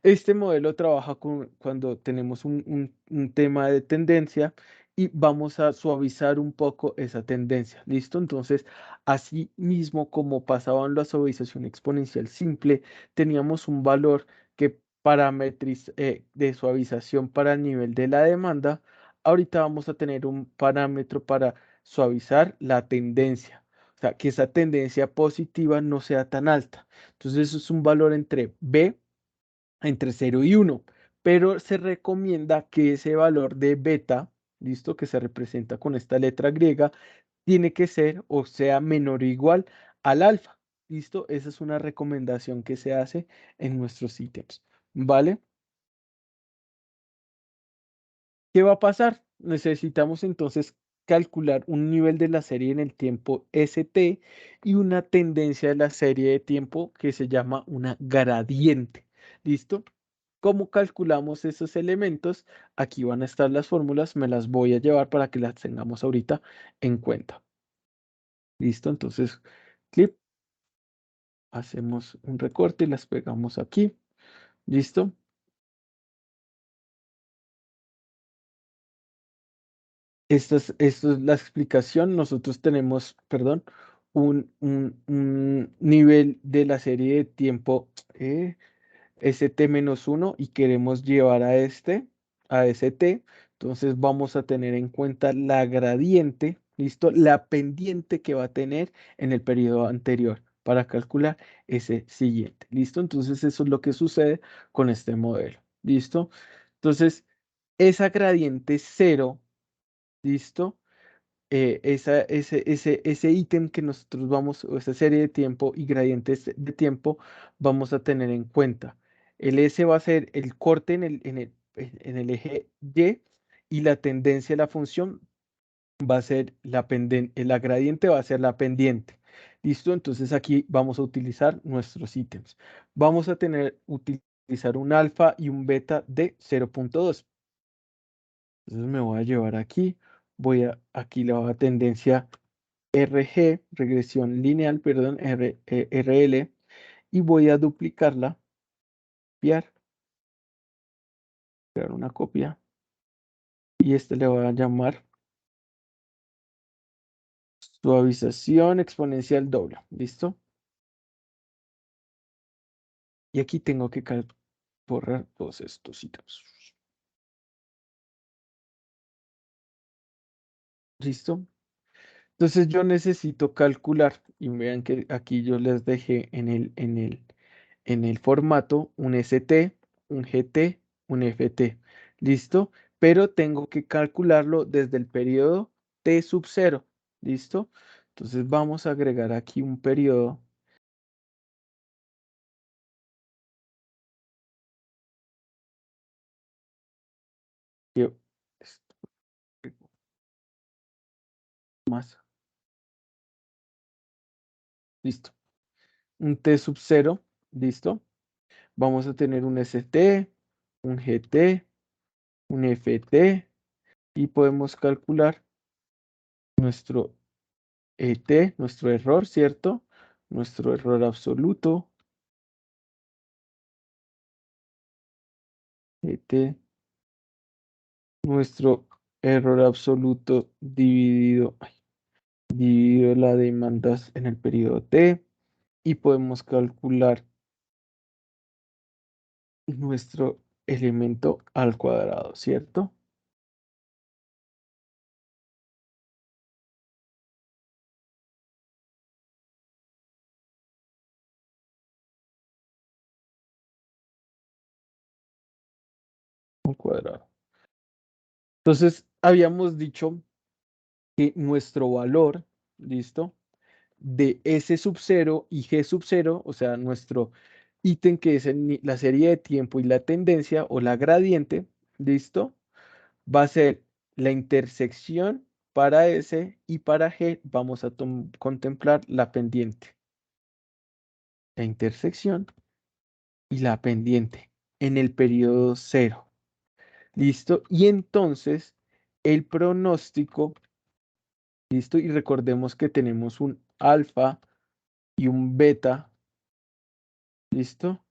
Este modelo trabaja cuando tenemos un tema de tendencia y vamos a suavizar un poco esa tendencia. ¿Listo? Entonces, así mismo como pasaba en la suavización exponencial simple, teníamos un valor que de suavización para el nivel de la demanda. Ahorita vamos a tener un parámetro para suavizar la tendencia. O sea, que esa tendencia positiva no sea tan alta. Entonces, eso es un valor entre B, entre 0 y 1. Pero se recomienda que ese valor de beta, listo, que se representa con esta letra griega, tiene que ser o sea menor o igual al alfa. ¿Listo? Esa es una recomendación que se hace en nuestros ítems. ¿Vale? ¿Qué va a pasar? Necesitamos entonces calcular un nivel de la serie en el tiempo ST y una tendencia de la serie de tiempo que se llama una gradiente. ¿Listo? ¿Cómo calculamos esos elementos? Aquí van a estar las fórmulas, me las voy a llevar para que las tengamos ahorita en cuenta. ¿Listo? Entonces, clip, hacemos un recorte y las pegamos aquí. ¿Listo? Esto es la explicación. Nosotros tenemos, perdón, un nivel de la serie de tiempo ST-1 y queremos llevar a este. a ese t. Entonces vamos a tener en cuenta la gradiente, ¿listo? La pendiente que va a tener en el periodo anterior para calcular ese siguiente, ¿listo? Entonces eso es lo que sucede con este modelo, ¿listo? Entonces, esa gradiente cero, ¿listo? Ese ítem que nosotros vamos, o esa serie de tiempo y gradientes de tiempo, vamos a tener en cuenta. El S va a ser el corte en el eje y la tendencia de la función va a ser la pendiente, la gradiente va a ser la pendiente. ¿Listo? Entonces aquí vamos a utilizar nuestros ítems. Vamos a utilizar un alfa y un beta de 0.2. Entonces me voy a llevar aquí, aquí le voy a dar tendencia RG, regresión lineal, perdón, RL, y voy a duplicarla, copiar, crear una copia, y este le voy a llamar suavización exponencial doble, ¿listo? Y aquí tengo que borrar todos estos ítems. ¿Listo? Entonces yo necesito calcular, y vean que aquí yo les dejé en el formato un ST, un GT, un FT. ¿Listo? Pero tengo que calcularlo desde el periodo T sub 0. ¿Listo? Entonces vamos a agregar aquí un periodo. que- Más. Listo. Un T sub 0. ¿Listo? Vamos a tener un ST, un GT, un FT y podemos calcular nuestro nuestro error, ¿cierto? Nuestro error absoluto, nuestro error absoluto dividido la demanda en el periodo T, y podemos calcular nuestro elemento al cuadrado, ¿cierto? Al cuadrado. Entonces, habíamos dicho que nuestro valor, ¿listo? De S sub 0 y G sub 0, o sea, nuestro ítem que es la serie de tiempo y la tendencia o la gradiente, ¿listo? Va a ser la intersección para S y para G vamos a contemplar la pendiente. La intersección y la pendiente en el periodo 0. ¿Listo? Y entonces el pronóstico, ¿listo? Y recordemos que tenemos un alfa y un beta, ¿listo?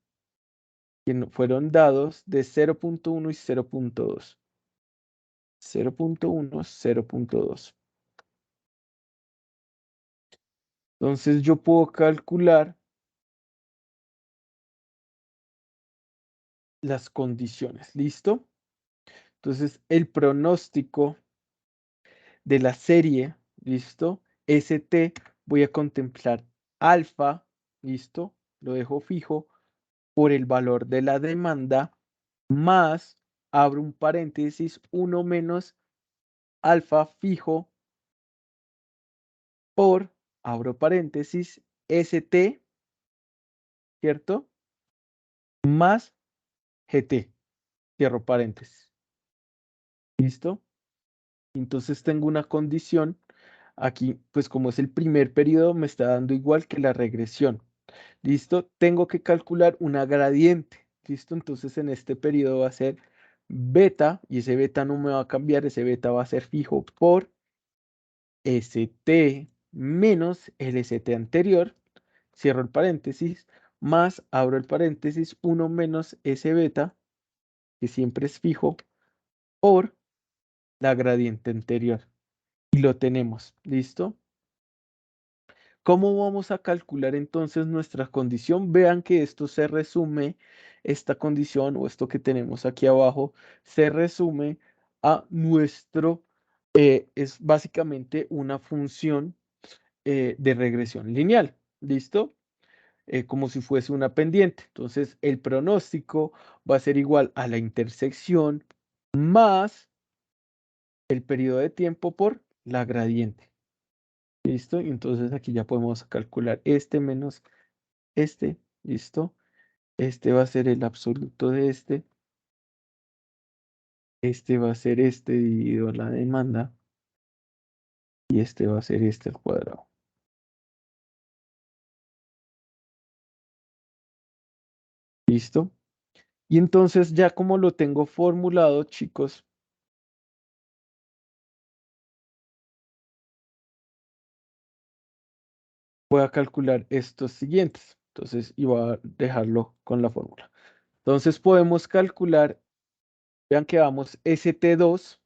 Que fueron dados de 0.1 y 0.2. 0.1, 0.2. Entonces yo puedo calcular las condiciones, ¿listo? Entonces el pronóstico de la serie, ¿listo? ST, voy a contemplar alfa, ¿listo? Lo dejo fijo por el valor de la demanda más, abro un paréntesis, 1 menos alfa fijo por, abro paréntesis, ST, ¿cierto? Más GT, cierro paréntesis. ¿Listo? Entonces tengo una condición aquí, pues como es el primer periodo, me está dando igual que la regresión. ¿Listo? Tengo que calcular una gradiente. ¿Listo? Entonces en este periodo va a ser beta, y ese beta no me va a cambiar, ese beta va a ser fijo por ST menos el ST anterior, cierro el paréntesis, más abro el paréntesis, 1 menos S beta, que siempre es fijo, por la gradiente anterior. Y lo tenemos, ¿listo? ¿Cómo vamos a calcular entonces nuestra condición? Vean que esto se resume, esta condición o esto que tenemos aquí abajo, se resume a es básicamente una función de regresión lineal. ¿Listo? Como si fuese una pendiente. Entonces, el pronóstico va a ser igual a la intersección más el periodo de tiempo por la gradiente. ¿Listo? Y entonces aquí ya podemos calcular este menos este. ¿Listo? Este va a ser el absoluto de este. Este va a ser este dividido la demanda. Y este va a ser este al cuadrado. ¿Listo? Y entonces ya como lo tengo formulado, chicos, voy a calcular estos siguientes. Entonces, y voy a dejarlo con la fórmula. Entonces podemos calcular, vean que vamos ST2.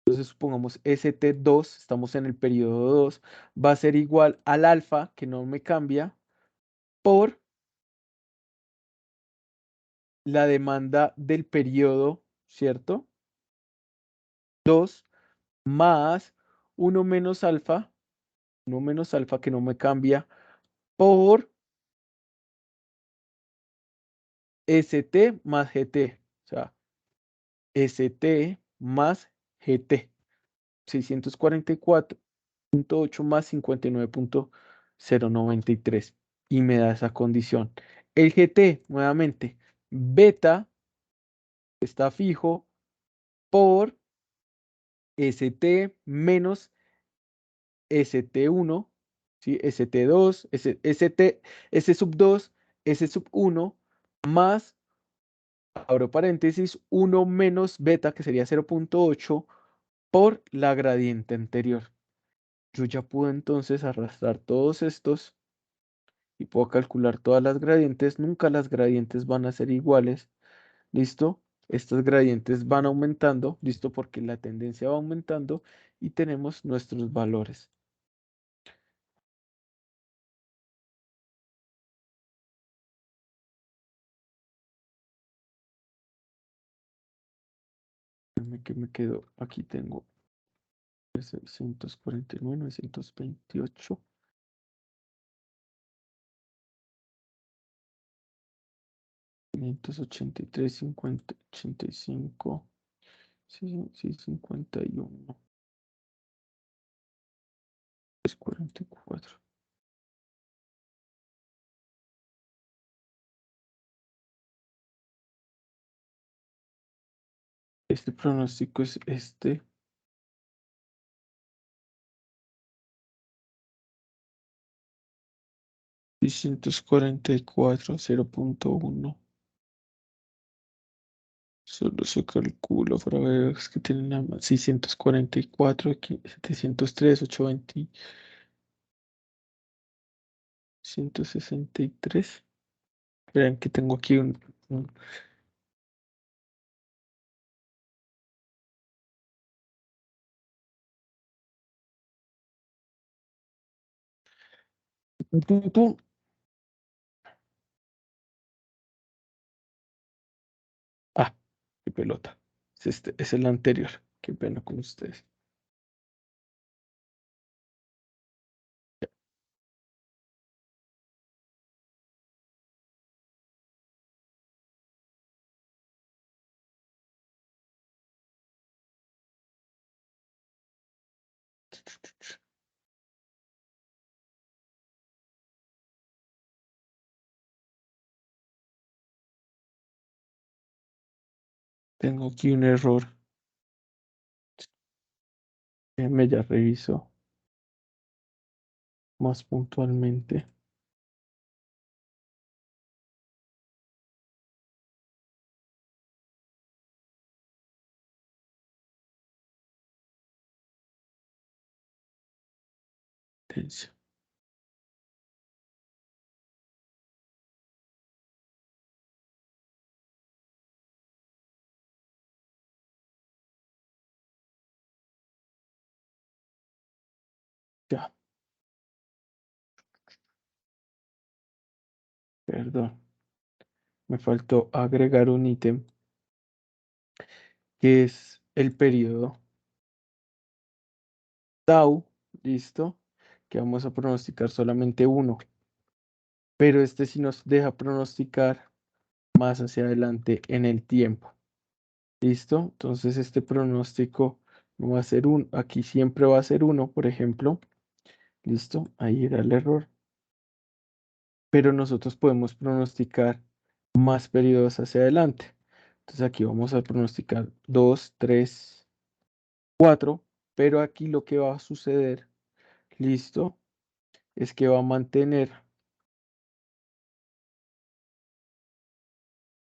Entonces supongamos ST2, estamos en el periodo 2, va a ser igual al alfa, que no me cambia, por la demanda del periodo, ¿cierto? 2 más uno menos alfa que no me cambia, por ST más GT. O sea, ST más GT. 644.8 más 59.093. Y me da esa condición. El GT, nuevamente, beta está fijo por ST menos ST1, ¿sí? ST2, S sub 2, S sub 1, más, abro paréntesis, 1 menos beta, que sería 0.8, por la gradiente anterior. Yo ya puedo entonces arrastrar todos estos y puedo calcular todas las gradientes. Nunca las gradientes van a ser iguales. ¿Listo? Estas gradientes van aumentando, ¿listo? Porque la tendencia va aumentando y tenemos nuestros valores. ¿Qué me quedó? Aquí tengo 649, 928, 583, 50, 85, sí, sí, 51, 44. Este pronóstico es este. 644, 0.1. Solo se calcula para ver, es que tienen nada más 644, aquí 703, 820, 163. Vean que tengo aquí un. Ah, qué pelota. Es el anterior. Qué pena con ustedes. Tengo aquí un error. Me ya reviso más puntualmente. Tenso. Ya. Perdón, me faltó agregar un ítem que es el periodo tau, ¿listo? Que vamos a pronosticar solamente uno, pero este sí nos deja pronosticar más hacia adelante en el tiempo, ¿listo? Entonces este pronóstico no va a ser un, aquí siempre va a ser uno, por ejemplo, ¿listo? Ahí era el error, pero nosotros podemos pronosticar más periodos hacia adelante. Entonces aquí vamos a pronosticar 2, 3, 4, pero aquí lo que va a suceder, ¿listo? Es que va a mantener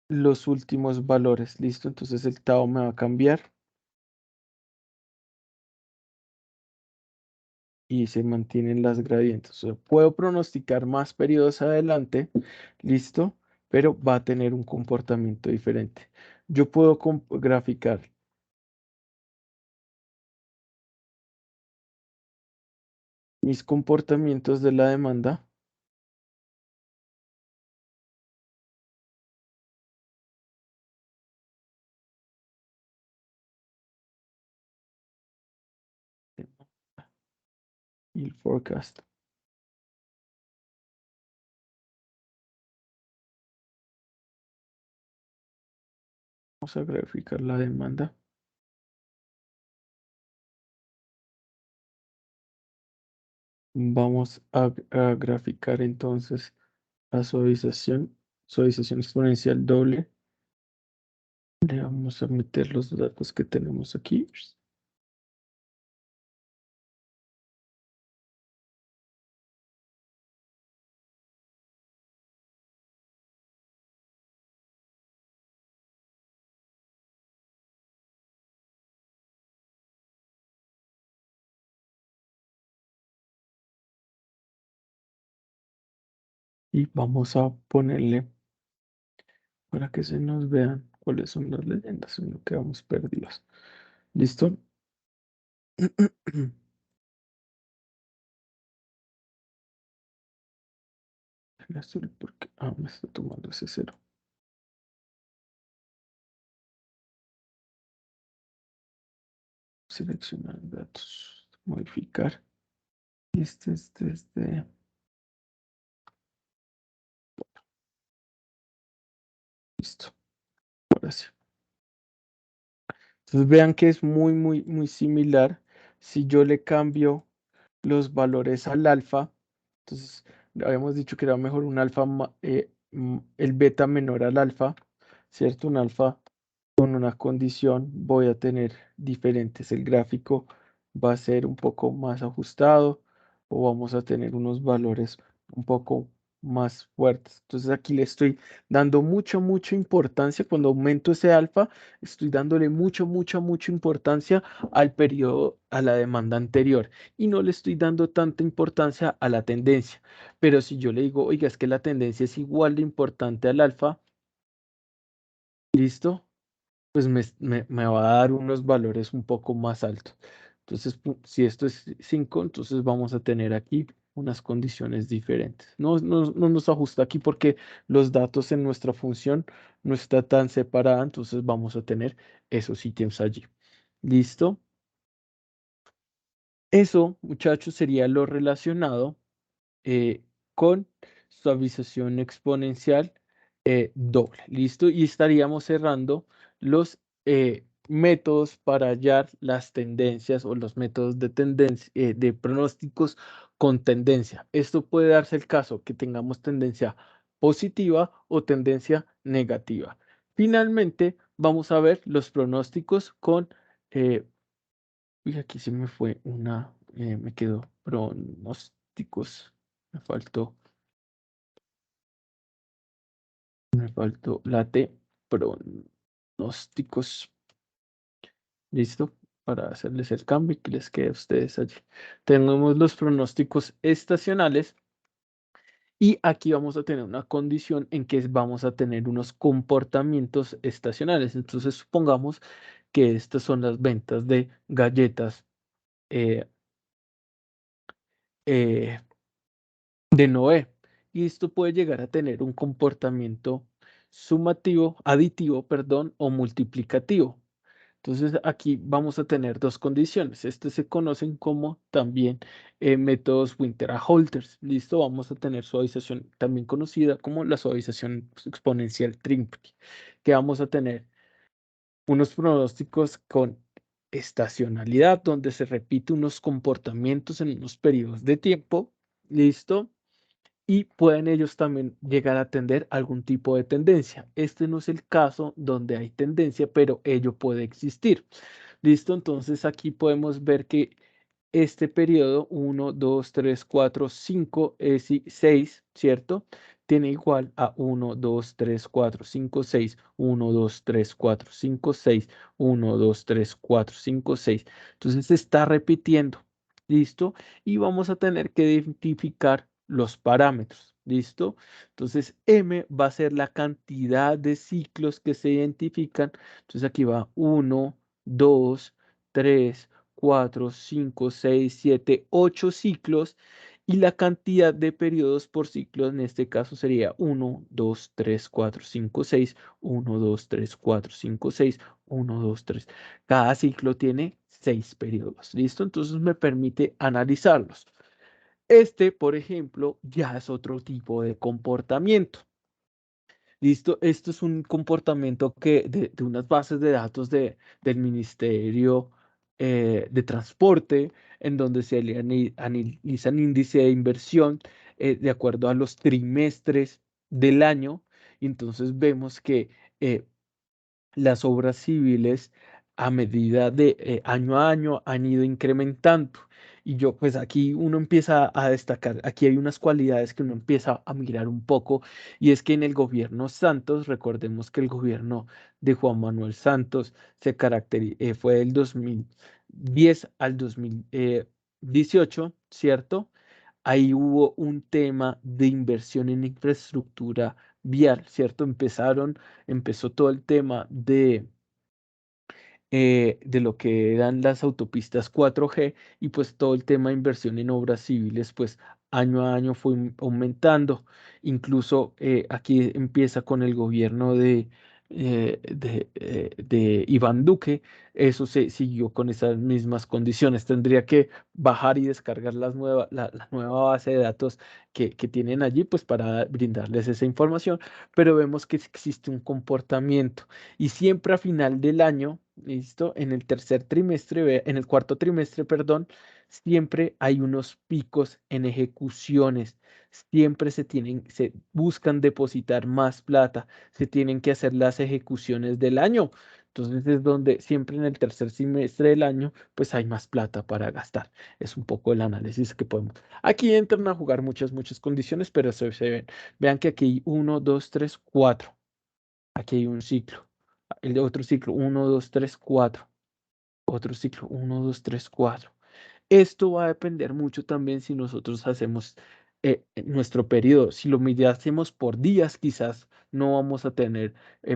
los últimos valores, ¿listo? Entonces el tau me va a cambiar y se mantienen las gradientes. O sea, puedo pronosticar más periodos adelante, ¿listo? Pero va a tener un comportamiento diferente. Yo puedo graficar mis comportamientos de la demanda. Y el forecast. Vamos a graficar la demanda. Vamos a graficar entonces la suavización exponencial doble. Le vamos a meter los datos que tenemos aquí. Y vamos a ponerle para que se nos vean cuáles son las leyendas en lo que vamos perdidos. ¿Listo? El azul porque me está tomando ese cero. Seleccionar datos. Modificar. Este. Listo. Ahora sí. Entonces vean que es muy similar. Si yo le cambio los valores al alfa, entonces habíamos dicho que era mejor un alfa, el beta menor al alfa, ¿cierto? Un alfa con una condición voy a tener diferentes. El gráfico va a ser un poco más ajustado o vamos a tener unos valores un poco más fuertes. Entonces aquí le estoy dando mucha importancia. Cuando aumento ese alfa, estoy dándole mucha importancia al periodo, a la demanda anterior y no le estoy dando tanta importancia a la tendencia. Pero si yo le digo, oiga, es que la tendencia es igual de importante al alfa, ¿listo? Pues me va a dar unos valores un poco más altos. Entonces, si esto es 5, entonces vamos a tener aquí unas condiciones diferentes. No nos ajusta aquí porque los datos en nuestra función no está tan separada, entonces vamos a tener esos ítems allí. ¿Listo? Eso, muchachos, sería lo relacionado eh, con suavización exponencial doble. ¿Listo? Y estaríamos cerrando los métodos para hallar las tendencias o los métodos de tendencia, de pronósticos con tendencia. Esto puede darse el caso que tengamos tendencia positiva o tendencia negativa. Finalmente, vamos a ver los pronósticos con uy, aquí se me fue una, me quedó pronósticos. Me faltó, me faltó la T, pronósticos. ¿Listo? Para hacerles el cambio y que les quede a ustedes allí. Tenemos los pronósticos estacionales y aquí vamos a tener una condición en que vamos a tener unos comportamientos estacionales. Entonces, supongamos que estas son las ventas de galletas eh, eh, de Noé. y esto puede llegar a tener un comportamiento sumativo, aditivo, perdón, o multiplicativo. Entonces aquí vamos a tener dos condiciones. Estos se conocen como también métodos Winter-Halters. ¿Listo? Vamos a tener suavización también conocida como la suavización exponencial triple, que vamos a tener unos pronósticos con estacionalidad, donde se repite unos comportamientos en unos periodos de tiempo. ¿Listo? Y pueden ellos también llegar a tener algún tipo de tendencia. Este no es el caso donde hay tendencia, pero ello puede existir. ¿Listo? Entonces aquí podemos ver que este periodo 1, 2, 3, 4, 5, 6, ¿cierto? Tiene igual a 1, 2, 3, 4, 5, 6, 1, 2, 3, 4, 5, 6, 1, 2, 3, 4, 5, 6. Entonces se está repitiendo, ¿listo? Y vamos a tener que identificar los parámetros, ¿listo? Entonces M va a ser la cantidad de ciclos que se identifican. Entonces aquí va 1, 2, 3, 4, 5, 6, 7, 8 ciclos y la cantidad de periodos por ciclo en este caso sería 1, 2, 3, 4, 5, 6, 1, 2, 3, 4, 5, 6, 1, 2, 3. Cada ciclo tiene 6 periodos, ¿listo? Entonces me permite analizarlos. Este, por ejemplo, ya es otro tipo de comportamiento. Listo, esto es un comportamiento que de unas bases de datos del Ministerio de Transporte, en donde se analizan índice de inversión de acuerdo a los trimestres del año. Y entonces vemos que eh, las obras civiles a medida de año a año han ido incrementando. Y yo, pues aquí uno empieza a destacar, aquí hay unas cualidades que uno empieza a mirar un poco, y es que en el gobierno Santos, recordemos que el gobierno de Juan Manuel Santos fue del 2010 al 2018, ¿cierto? Ahí hubo un tema de inversión en infraestructura vial, ¿cierto? Empezó todo el tema de lo que eran las autopistas 4G y pues todo el tema de inversión en obras civiles, pues año a año fue aumentando. Incluso aquí empieza con el gobierno de Iván Duque, eso se siguió con esas mismas condiciones. Tendría que bajar y descargar la nueva base de datos que tienen allí, pues para brindarles esa información, pero vemos que existe un comportamiento y siempre a final del año, ¿listo? En el tercer trimestre, en el cuarto trimestre, perdón, siempre hay unos picos en ejecuciones. Siempre se buscan depositar más plata, se tienen que hacer las ejecuciones del año. Entonces es donde siempre en el tercer semestre del año, pues hay más plata para gastar. Es un poco el análisis que podemos. Aquí entran a jugar muchas condiciones, pero se ven. Vean que aquí hay 1, 2, 3, 4. Aquí hay un ciclo. El de otro ciclo, 1, 2, 3, 4. Otro ciclo, 1, 2, 3, 4. Esto va a depender mucho también si nosotros hacemos nuestro periodo. Si lo mirásemos por días, quizás no vamos a tener,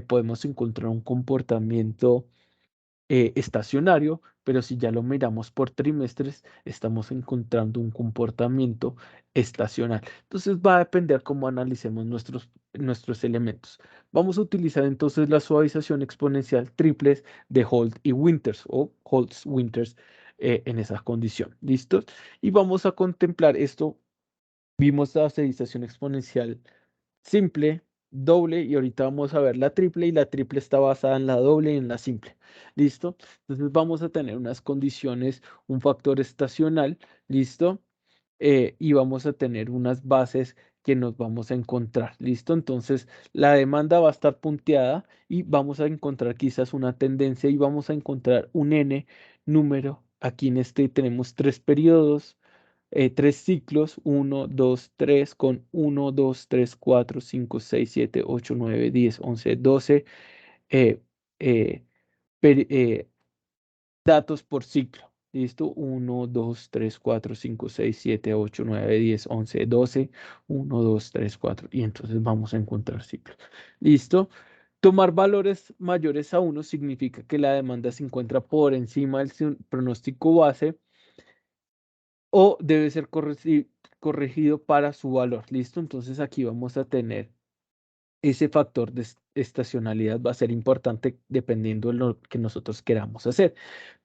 podemos encontrar un comportamiento estacionario, pero si ya lo miramos por trimestres, estamos encontrando un comportamiento estacional. Entonces va a depender cómo analicemos nuestros elementos. Vamos a utilizar entonces la suavización exponencial triples de Holt y Winters o Holtz-Winters en esa condición. ¿Listos? Y vamos a contemplar esto. Vimos la suavización exponencial simple, doble y ahorita vamos a ver la triple y la triple está basada en la doble y en la simple. ¿Listo? Entonces vamos a tener unas condiciones, un factor estacional, ¿listo? Y vamos a tener unas bases que nos vamos a encontrar, ¿listo? Entonces la demanda va a estar punteada y vamos a encontrar quizás una tendencia y vamos a encontrar un n número. Aquí en este tenemos tres periodos, tres ciclos, uno 2 3 con uno 2 3 4 5 6 7 8 9 10 11 12 eh, eh, datos por ciclo. ¿Listo? Uno 2 3 4 5 6 7 8 9 10 11 12 1, 2 3 4 y entonces vamos a encontrar ciclos. ¿Listo? Tomar valores mayores a uno significa que la demanda se encuentra por encima del pronóstico base o debe ser corregido para su valor. ¿Listo? Entonces aquí vamos a tener ese factor de estacionalidad va a ser importante dependiendo de lo que nosotros queramos hacer.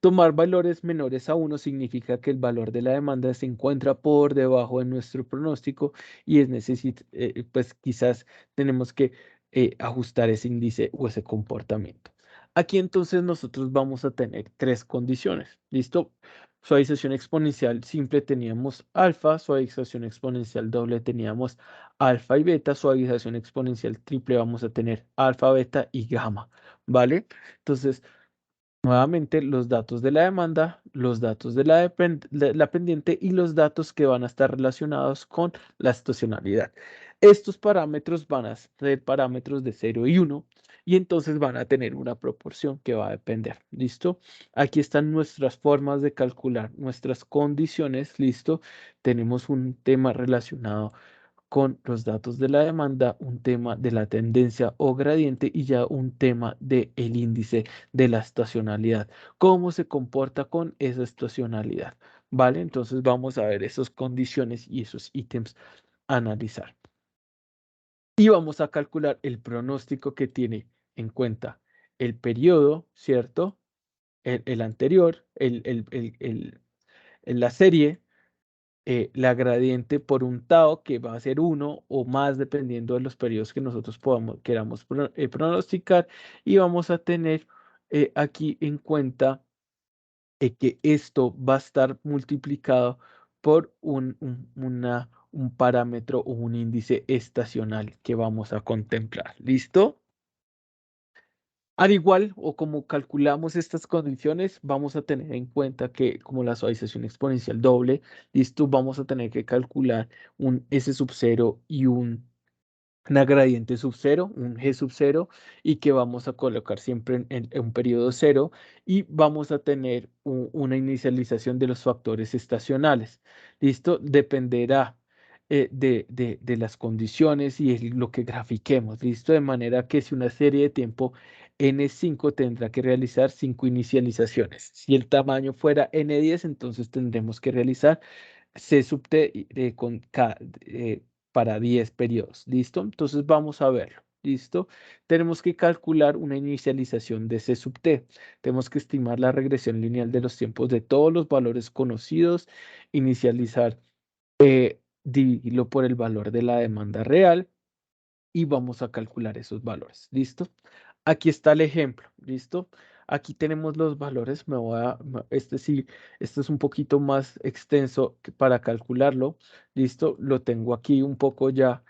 Tomar valores menores a 1 significa que el valor de la demanda se encuentra por debajo de nuestro pronóstico y pues quizás tenemos que ajustar ese índice o ese comportamiento. Aquí entonces nosotros vamos a tener tres condiciones. ¿Listo? Suavización exponencial simple teníamos alfa, suavización exponencial doble teníamos alfa y beta, suavización exponencial triple vamos a tener alfa, beta y gamma, ¿vale? Entonces, nuevamente los datos de la demanda, los datos de la pendiente y los datos que van a estar relacionados con la estacionalidad. Estos parámetros van a ser parámetros de 0 y 1 y entonces van a tener una proporción que va a depender. ¿Listo? Aquí están nuestras formas de calcular nuestras condiciones. ¿Listo? Tenemos un tema relacionado con los datos de la demanda, un tema de la tendencia o gradiente y ya un tema del índice de la estacionalidad. ¿Cómo se comporta con esa estacionalidad? ¿Vale? Entonces vamos a ver esas condiciones y esos ítems a analizar. Y vamos a calcular el pronóstico que tiene en cuenta el periodo, ¿cierto? El anterior, la serie, la gradiente por un tau que va a ser 1 o más dependiendo de los periodos que nosotros queramos pronosticar y vamos a tener aquí en cuenta que esto va a estar multiplicado por un parámetro o un índice estacional que vamos a contemplar. ¿Listo? Al igual o como calculamos estas condiciones, vamos a tener en cuenta que como la suavización exponencial doble, listo, vamos a tener que calcular un S sub 0 y una gradiente sub 0, un G sub 0, y que vamos a colocar siempre en un periodo 0 y vamos a tener una inicialización de los factores estacionales. ¿Listo? Dependerá de las condiciones y lo que grafiquemos. ¿Listo? De manera que si una serie de tiempo N5 tendrá que realizar 5 inicializaciones. Si el tamaño fuera N10, entonces tendremos que realizar C sub t para 10 periodos. ¿Listo? Entonces vamos a verlo. ¿Listo? Tenemos que calcular una inicialización de C sub t. Tenemos que estimar la regresión lineal de los tiempos de todos los valores conocidos, inicializar, dividirlo por el valor de la demanda real y vamos a calcular esos valores. ¿Listo? Aquí está el ejemplo. ¿Listo? Aquí tenemos los valores. Este es un poquito más extenso para calcularlo. ¿Listo? Lo tengo aquí un poco ya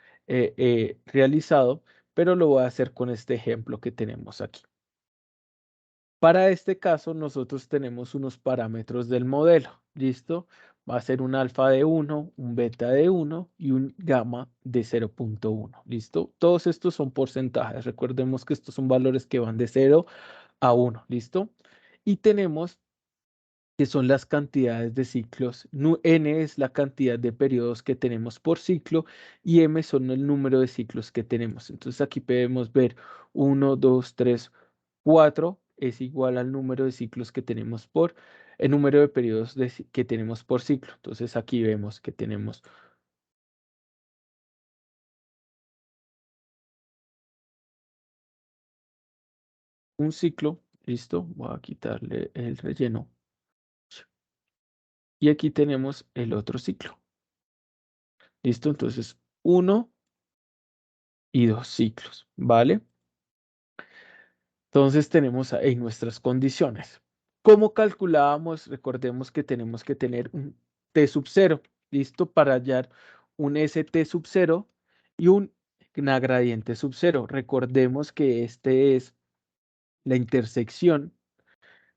realizado, pero lo voy a hacer con este ejemplo que tenemos aquí. Para este caso, nosotros tenemos unos parámetros del modelo. ¿Listo? Va a ser un alfa de 1, un beta de 1 y un gamma de 0.1. ¿Listo? Todos estos son porcentajes. Recordemos que estos son valores que van de 0 a 1. ¿Listo? Y tenemos que son las cantidades de ciclos. N es la cantidad de periodos que tenemos por ciclo y M son el número de ciclos que tenemos. Entonces aquí podemos ver 1, 2, 3, 4 es igual al número de ciclos que tenemos el número de periodos que tenemos por ciclo. Entonces aquí vemos que tenemos un ciclo, listo, voy a quitarle el relleno. Y aquí tenemos el otro ciclo. Listo, entonces 1 y 2 ciclos, ¿vale? Entonces tenemos ahí nuestras condiciones. ¿Cómo calculábamos? Recordemos que tenemos que tener un T sub 0, ¿listo? Para hallar un ST sub 0 y una gradiente sub 0. Recordemos que este es la intersección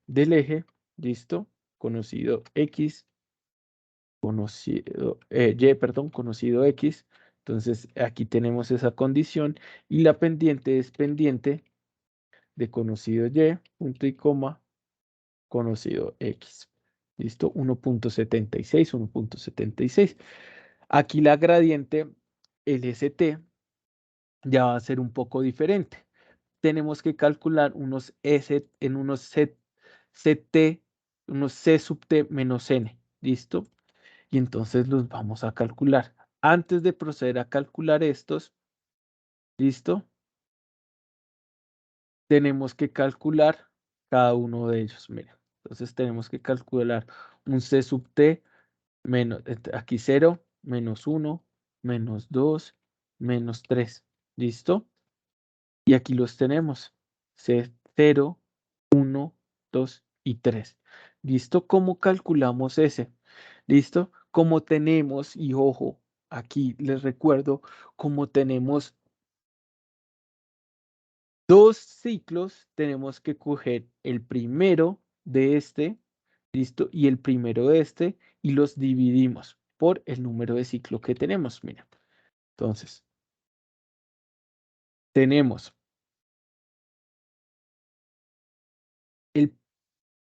del eje, ¿listo? Conocido X, Y, perdón, conocido X. Entonces aquí tenemos esa condición y la pendiente es pendiente de conocido Y, punto y coma, conocido X. ¿Listo? 1.76, 1.76. Aquí la gradiente, el ST, ya va a ser un poco diferente. Tenemos que calcular unos CT, unos C sub T menos N. ¿Listo? y entonces los vamos a calcular. Antes de proceder a calcular estos, ¿listo? Tenemos que calcular cada uno de ellos. Mira, entonces tenemos que calcular un C sub t menos, aquí 0, menos 1, menos 2, menos 3. ¿Listo? Y aquí los tenemos. C 0, 1, 2 y 3. ¿Listo? ¿Cómo calculamos ese? ¿Listo? Como tenemos, y ojo, aquí les recuerdo, como tenemos dos ciclos, tenemos que coger el primero de este, ¿listo? Y el primero de este, y los dividimos por el número de ciclo que tenemos. Mira, entonces, tenemos el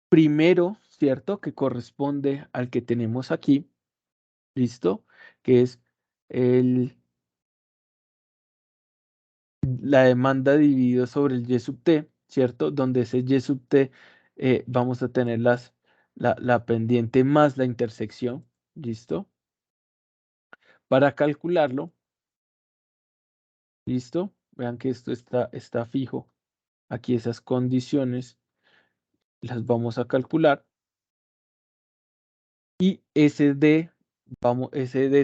primero, ¿cierto? Que corresponde al que tenemos aquí, ¿listo? Que es el, la demanda dividido sobre el y sub t, ¿cierto? Donde ese y sub t vamos a tener la pendiente más la intersección, ¿listo? Para calcularlo, ¿listo? Vean que esto está fijo. Aquí esas condiciones las vamos a calcular. Y ese d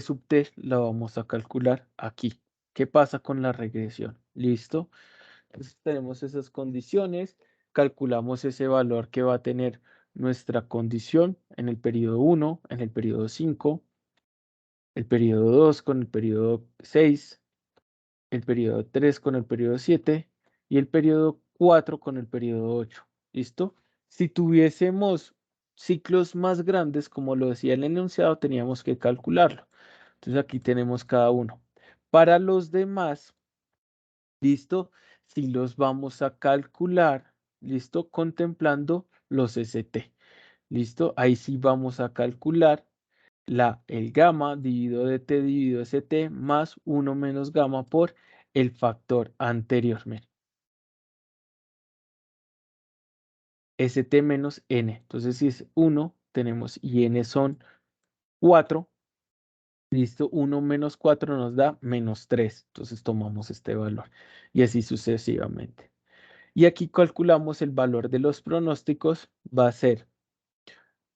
sub t la vamos a calcular aquí. ¿Qué pasa con la regresión? ¿Listo? Entonces tenemos esas condiciones, calculamos ese valor que va a tener nuestra condición en el periodo 1, en el periodo 5, el periodo 2 con el periodo 6, el periodo 3 con el periodo 7 y el periodo 4 con el periodo 8. ¿Listo? Si tuviésemos ciclos más grandes, como lo decía el enunciado, teníamos que calcularlo. Entonces aquí tenemos cada uno. Para los demás, ¿listo? Si los vamos a calcular, ¿listo? Contemplando los ST. ¿Listo? Ahí sí vamos a calcular el gamma dividido de t dividido st más 1 menos gamma por el factor anteriormente. St menos n. Entonces, si es 1, tenemos y n son 4. Listo, 1 menos 4 nos da menos 3. Entonces tomamos este valor y así sucesivamente. Y aquí calculamos el valor de los pronósticos. Va a ser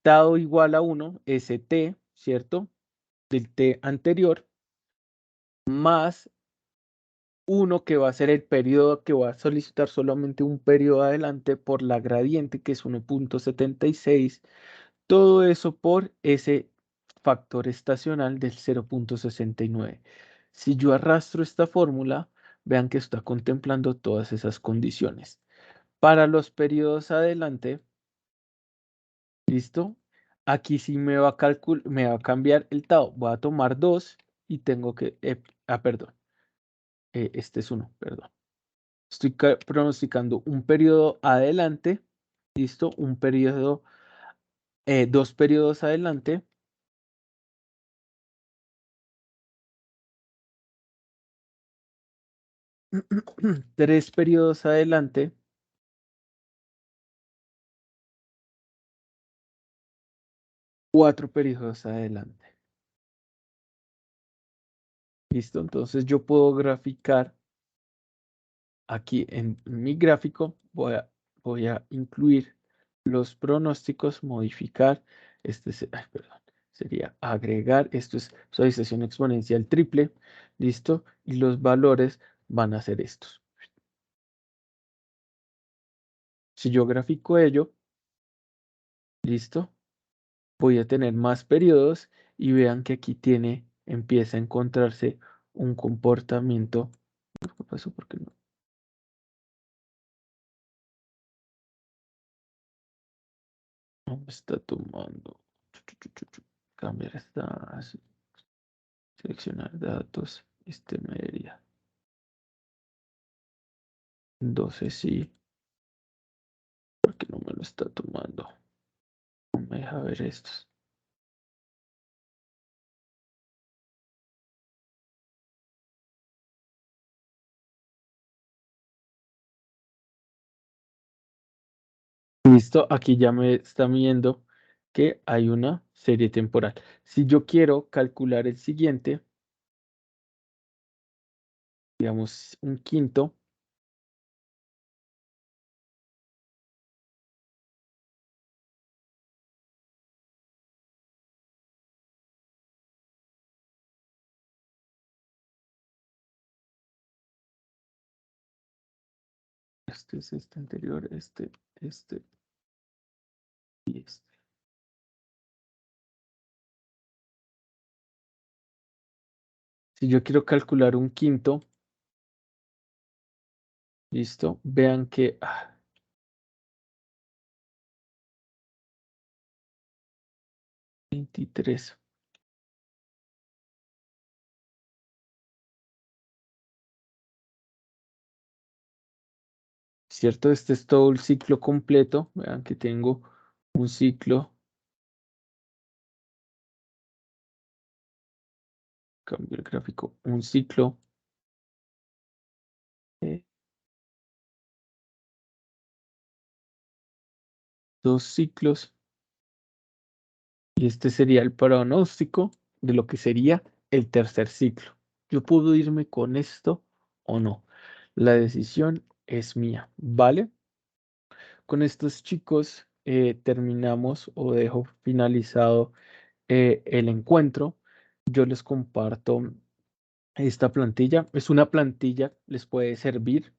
tau igual a 1, st, ¿cierto? Del t anterior, más 1 que va a ser el periodo que va a solicitar solamente un periodo adelante por la gradiente que es 1.76, todo eso por ese factor estacional del 0.69. Si yo arrastro esta fórmula, vean que está contemplando todas esas condiciones. Para los periodos adelante, ¿listo? Aquí sí me va a cambiar el tau. Voy a tomar 2 y tengo que, perdón, este es 1, perdón. Estoy pronosticando un periodo adelante, ¿listo? Un periodo, 2 periodos adelante, 3 periodos adelante, 4 periodos adelante, ¿listo? Entonces yo puedo graficar aquí en mi gráfico, voy a incluir los pronósticos, modificar, ay, perdón, sería agregar, esto es suavización exponencial triple, ¿listo? Y los valores van a ser estos. Si yo grafico ello, ¿listo? Voy a tener más periodos y vean que aquí empieza a encontrarse un comportamiento. ¿Qué pasó? ¿Por qué no? No me está tomando. Cambiar esta, seleccionar datos, este media. 12 sí, porque no me lo está tomando. No me deja ver estos. Listo, aquí ya me está viendo que hay una serie temporal. Si yo quiero calcular el siguiente, digamos un quinto, este es este anterior, este y este. Si yo quiero calcular un quinto, listo, vean que 23, ¿cierto? Este es todo el ciclo completo. Vean que tengo un ciclo, cambio el gráfico, un ciclo, eh, dos ciclos, y este sería el pronóstico de lo que sería el tercer ciclo. Yo puedo irme con esto o no. La decisión es mía, ¿vale? Con estos chicos terminamos o dejo finalizado el encuentro. Yo les comparto esta plantilla. Es una plantilla, les puede servir.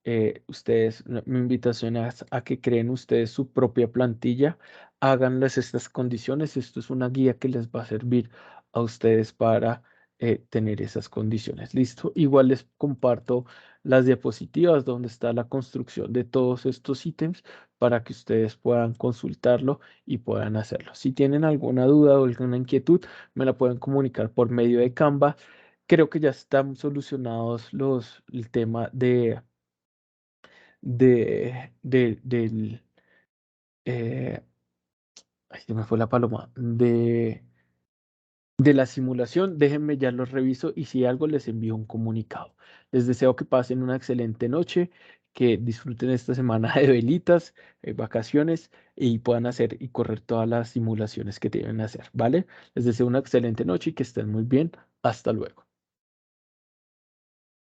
Mi invitación es a que creen ustedes su propia plantilla, háganles estas condiciones. Esto es una guía que les va a servir a ustedes para tener esas condiciones. Listo. Igual les comparto las diapositivas donde está la construcción de todos estos ítems para que ustedes puedan consultarlo y puedan hacerlo. Si tienen alguna duda o alguna inquietud, me la pueden comunicar por medio de Canva. Creo que ya están solucionados el tema del, eh, ay, se me fue la paloma, de la simulación. Déjenme ya los reviso y si algo les envío un comunicado. Les deseo que pasen una excelente noche, que disfruten esta semana de velitas, vacaciones y puedan hacer y correr todas las simulaciones que deben hacer, ¿vale? Les deseo una excelente noche y que estén muy bien. Hasta luego.